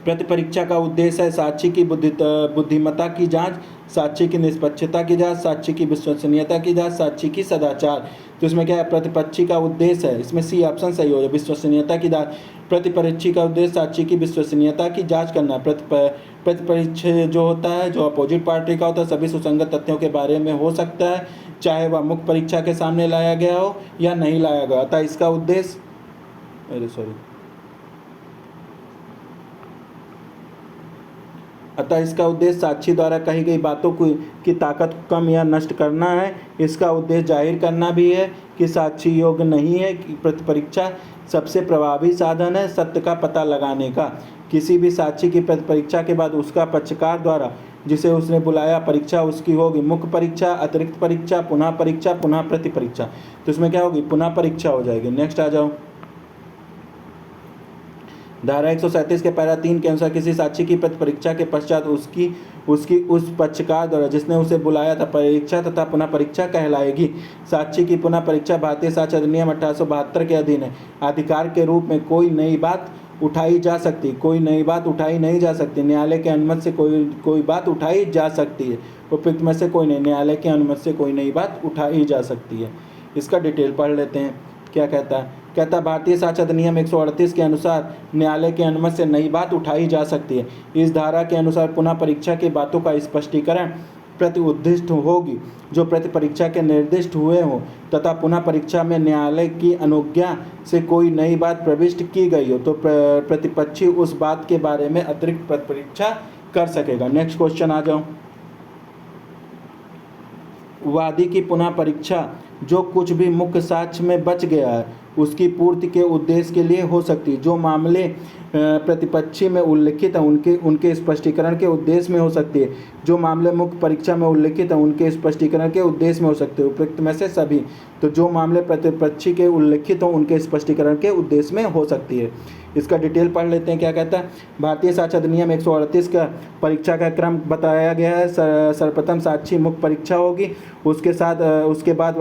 प्रतिपरीक्षा का उद्देश्य है साक्षी की बुद्धिमत्ता की जांच, साक्षी की निष्पक्षता की जांच, साक्षी की विश्वसनीयता की जांच, साक्षी की सदाचार। तो इसमें क्या है? प्रतिपक्षी का उद्देश्य है, इसमें सी ऑप्शन सही हो जाए। विश्वसनीयता की जांच। प्रतिपरीक्षी का उद्देश्य साक्षी की विश्वसनीयता की जांच करना। प्रतिपरीक्षी जो होता है, जो अपोजिट पार्टी का होता है, सभी सुसंगत तथ्यों के बारे में हो सकता है, चाहे वह मुख्य परीक्षा के सामने लाया गया हो या नहीं लाया गया। अतः इसका उद्देश्य साक्षी द्वारा कही गई बातों की ताकत को कम या नष्ट करना है। इसका उद्देश्य जाहिर करना भी है कि साक्षी योग्य नहीं है। कि प्रतिपरीक्षा सबसे प्रभावी साधन है सत्य का पता लगाने का। किसी भी साक्षी की प्रतिपरीक्षा के बाद उसका पक्षकार द्वारा जिसे उसने बुलाया परीक्षा उसकी होगी मुख्य परीक्षा, अतिरिक्त परीक्षा, पुनः परीक्षा, पुनः प्रतिपरीक्षा। तो इसमें क्या होगी? पुनः परीक्षा हो जाएगी। नेक्स्ट आ जाओ। धारा 137 के पैरा 3 के अनुसार किसी साक्षी की प्रति परीक्षा के पश्चात उसकी उसकी उस पक्षकार द्वारा जिसने उसे बुलाया था परीक्षा तथा पुनः परीक्षा कहलाएगी। साक्षी की पुनः परीक्षा भारतीय साक्ष्य अधिनियम 1872 के अधीन है। अधिकार के रूप में कोई नई बात उठाई जा सकती, कोई नई बात उठाई नहीं जा सकती। न्यायालय के अनुमति से कोई बात उठाई जा सकती है। उपयुक्त में से कोई नहीं, न्यायालय की अनुमति से कोई नई बात उठाई जा सकती है। इसका डिटेल पढ़ लेते हैं। क्या कहता है? कहता है भारतीय साक्ष्य अधिनियम 138 के अनुसार न्यायालय की अनुमति से नई बात उठाई जा सकती है। इस धारा के अनुसार पुनः परीक्षा की बातों का स्पष्टीकरण प्रति उद्दिष्ट होगी जो प्रति परीक्षा के निर्दिष्ट हुए हों तथा पुनः परीक्षा में न्यायालय की अनुज्ञा से कोई नई बात प्रविष्ट की गई हो तो प्रतिपक्षी उस बात के बारे में अतिरिक्त परीक्षा कर सकेगा। नेक्स्ट क्वेश्चन आ जाओ। वादी की पुनः परीक्षा जो कुछ भी मुख्य साक्ष्य में बच गया है उसकी पूर्ति के उद्देश्य के लिए हो सकती है। जो मामले प्रतिपक्षी में उल्लिखित है उनके स्पष्टीकरण के उद्देश्य में हो सकती है। जो मामले मुख्य परीक्षा में उल्लिखित है उनके स्पष्टीकरण के उद्देश्य में हो सकते हैं। उपयुक्त में से सभी। तो जो मामले प्रतिपक्षी के उल्लिखित हों उनके स्पष्टीकरण के उद्देश्य में हो सकती है। इसका डिटेल पढ़ लेते हैं। क्या कहता है? भारतीय साक्ष्य अधिनियम 138 का परीक्षा का क्रम बताया गया है। सर्वप्रथम साक्षी मुख्य परीक्षा होगी, उसके बाद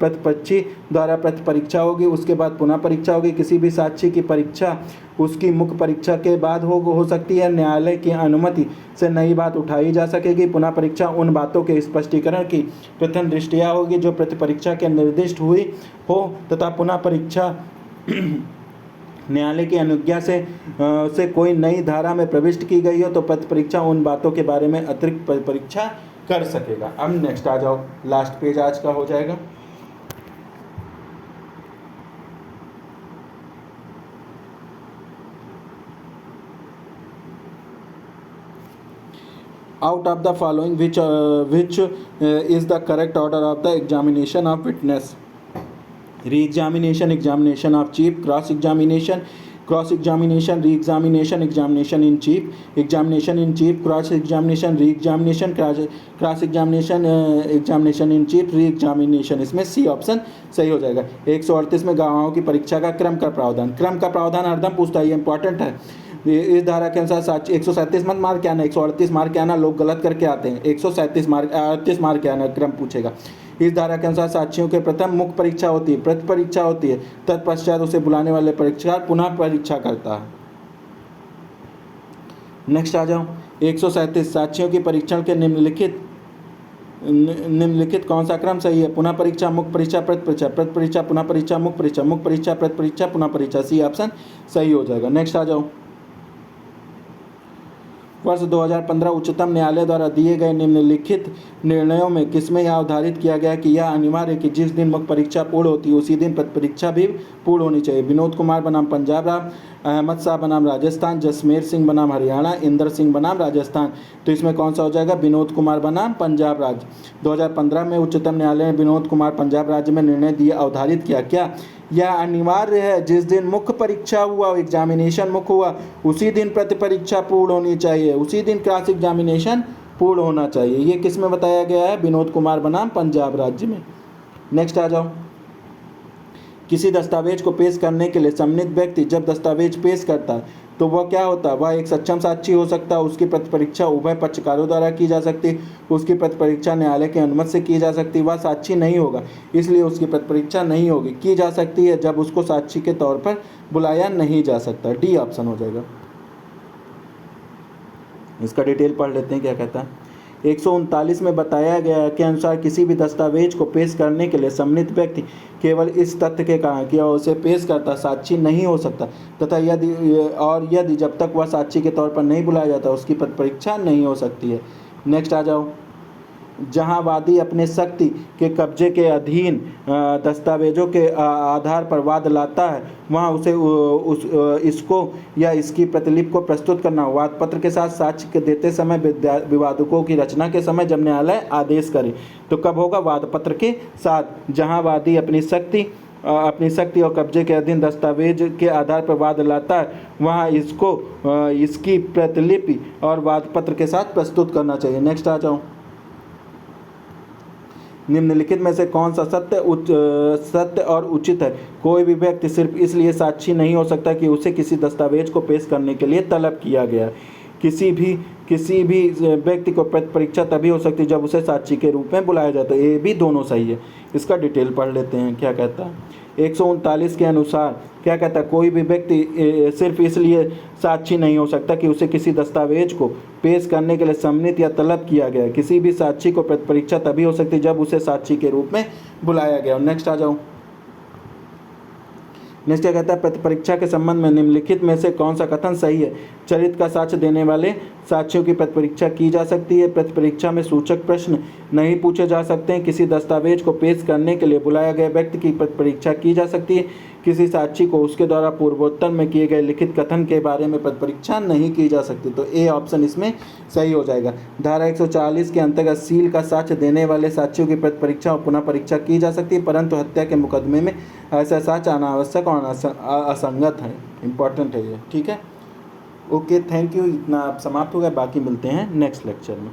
प्रतिपक्षी द्वारा प्रति परीक्षा होगी, उसके बाद पुनः परीक्षा होगी। किसी भी साक्षी की परीक्षा उसकी मुख्य परीक्षा के बाद हो सकती है। न्यायालय की अनुमति से नई बात उठाई जा सकेगी। पुनः परीक्षा उन बातों के स्पष्टीकरण की प्रथम दृष्टिया होगी जो प्रति परीक्षा के निर्दिष्ट हुई हो तथा पुनः परीक्षा न्यायालय की अनुज्ञा से कोई नई धारा में प्रविष्ट की गई हो तो प्रति परीक्षा उन बातों के बारे में अतिरिक्त परीक्षा कर सकेगा। अब नेक्स्ट आ जाओ। लास्ट पेज आज का हो जाएगा। Out of the following which is the correct order of the examination of witness? Re-examination, examination of chief, cross-examination, re-examination, examination in chief, cross-examination, re-examination, cross-examination, examination in chief, re-examination। इसमें C option सही हो जाएगा। 138 में गवाहों की परीक्षा का क्रम का प्रावधान हरदम पूछता है, ये इंपॉर्टेंट है। इस धारा के अनुसार 137 मत मार के आना, 138 मार के आना, लोग गलत करके आते हैं। 137 38 मार के आना क्रम पूछेगा। इस धारा के अनुसार साक्षियों के प्रथम मुख्य परीक्षा होती है, प्रति परीक्षा होती है, तत्पश्चात उसे बुलाने वाले परीक्षाकार पुनः परीक्षा करता है। नेक्स्ट आ जाओ। 137 साक्षियों की परीक्षण के निम्नलिखित कौन सा क्रम सही है? पुनः परीक्षा, मुख्य परीक्षा, प्रति परीक्षा, पुनः परीक्षा, मुख्य परीक्षा, प्रति परीक्षा, पुनः परीक्षा। सी ऑप्शन सही हो जाएगा। नेक्स्ट आ जाओ। वर्ष 2015 उच्चतम न्यायालय द्वारा दिए गए निम्नलिखित निर्णयों में किसमें यह अवधारित किया गया कि यह अनिवार्य है कि जिस दिन मुख्य परीक्षा पूर्ण होती है उसी दिन परीक्षा भी पूर्ण होनी चाहिए? विनोद कुमार बनाम पंजाब राज्य, अहमद शाह बनाम राजस्थान, जसमेर सिंह बनाम हरियाणा, इंदर सिंह बनाम राजस्थान। तो इसमें कौन सा हो जाएगा? विनोद कुमार बनाम पंजाब राज्य। 2015 में उच्चतम न्यायालय ने विनोद कुमार पंजाब राज्य में निर्णय दिया, अवधारित किया क्या यह अनिवार्य है जिस दिन मुख्य परीक्षा हुआ, एग्जामिनेशन मुख्य हुआ, उसी दिन प्रति परीक्षा पूर्ण होनी चाहिए, उसी दिन क्रॉस एग्जामिनेशन पूर्ण होना चाहिए। ये किस में बताया गया है? विनोद कुमार बनाम पंजाब राज्य में। नेक्स्ट आ जाओ। किसी दस्तावेज को पेश करने के लिए सम्मानित व्यक्ति जब दस्तावेज पेश करता है तो वह क्या होता है? वह एक सक्षम साक्षी हो सकता है। उसकी प्रतिपरीक्षा उभय पक्षकारों द्वारा की जा सकती है। उसकी प्रतिपरीक्षा न्यायालय की अनुमति से की जा सकती है। वह साक्षी नहीं होगा, इसलिए उसकी प्रतिपरीक्षा नहीं होगी। की जा सकती है जब उसको साक्षी के तौर पर बुलाया नहीं जा सकता। डी ऑप्शन हो जाएगा। इसका डिटेल पढ़ लेते हैं। क्या कहता है? 139 में बताया गया के अनुसार किसी भी दस्तावेज को पेश करने के लिए सम्मानित व्यक्ति केवल इस तथ्य के कारण कि वह उसे पेश करता साक्षी नहीं हो सकता तथा यदि जब तक वह साक्षी के तौर पर नहीं बुलाया जाता उसकी परीक्षा नहीं हो सकती है। नेक्स्ट आ जाओ। जहां वादी अपने शक्ति के कब्जे के अधीन दस्तावेजों के आधार पर वाद लाता है वहां उसे इसको या इसकी प्रतिलिपि को प्रस्तुत करना वाद पत्र के साथ साक्ष्य देते समय विवादकों की रचना के समय जब न्यायालय आदेश करे तो कब होगा? वाद पत्र के साथ। जहां वादी अपनी शक्ति और कब्जे के अधीन दस्तावेज के आधार पर वाद लाता है वहां इसको इसकी प्रतिलिपि और वाद पत्र के साथ प्रस्तुत करना चाहिए। नेक्स्ट आ जाओ। निम्नलिखित में से कौन सा सत्य और उचित है? कोई भी व्यक्ति सिर्फ इसलिए साक्षी नहीं हो सकता कि उसे किसी दस्तावेज को पेश करने के लिए तलब किया गया। किसी भी व्यक्ति को परीक्षा तभी हो सकती है जब उसे साक्षी के रूप में बुलाया जाता है। ये भी दोनों सही है। इसका डिटेल पढ़ लेते हैं क्या कहता है। 139 के अनुसार क्या कहता है? कोई भी व्यक्ति सिर्फ इसलिए साक्षी नहीं हो सकता कि उसे किसी दस्तावेज को पेश करने के लिए सम्मत या तलब किया गया। किसी भी साक्षी को परीक्षा तभी हो सकती है जब उसे साक्षी के रूप में बुलाया गया। नेक्स्ट आ जाओ। नेक्स्ट क्या कहता है? परीक्षा के संबंध में निम्नलिखित में से कौन सा कथन सही है? चरित्र का साक्ष्य देने वाले साक्षियों की परीक्षा की जा सकती है। परीक्षा में सूचक प्रश्न नहीं पूछे जा सकते हैं। किसी दस्तावेज को पेश करने के लिए बुलाया गया व्यक्ति की परीक्षा की जा सकती है। किसी साक्षी को उसके द्वारा पूर्वोत्तर में किए गए लिखित कथन के बारे में परीक्षा नहीं की जा सकती। तो ए ऑप्शन इसमें सही हो जाएगा। धारा 140 के अंतर्गत सील का साक्ष्य देने वाले साक्षियों की परीक्षा और पुनः परीक्षा की जा सकती है, परंतु हत्या के मुकदमे में ऐसा साक्ष्य अनावश्यक और असंगत है। इम्पॉर्टेंट है ये, ठीक है। Okay, thank you. इतना आप समाप्त हो गया, बाकी मिलते हैं नेक्स्ट लेक्चर में।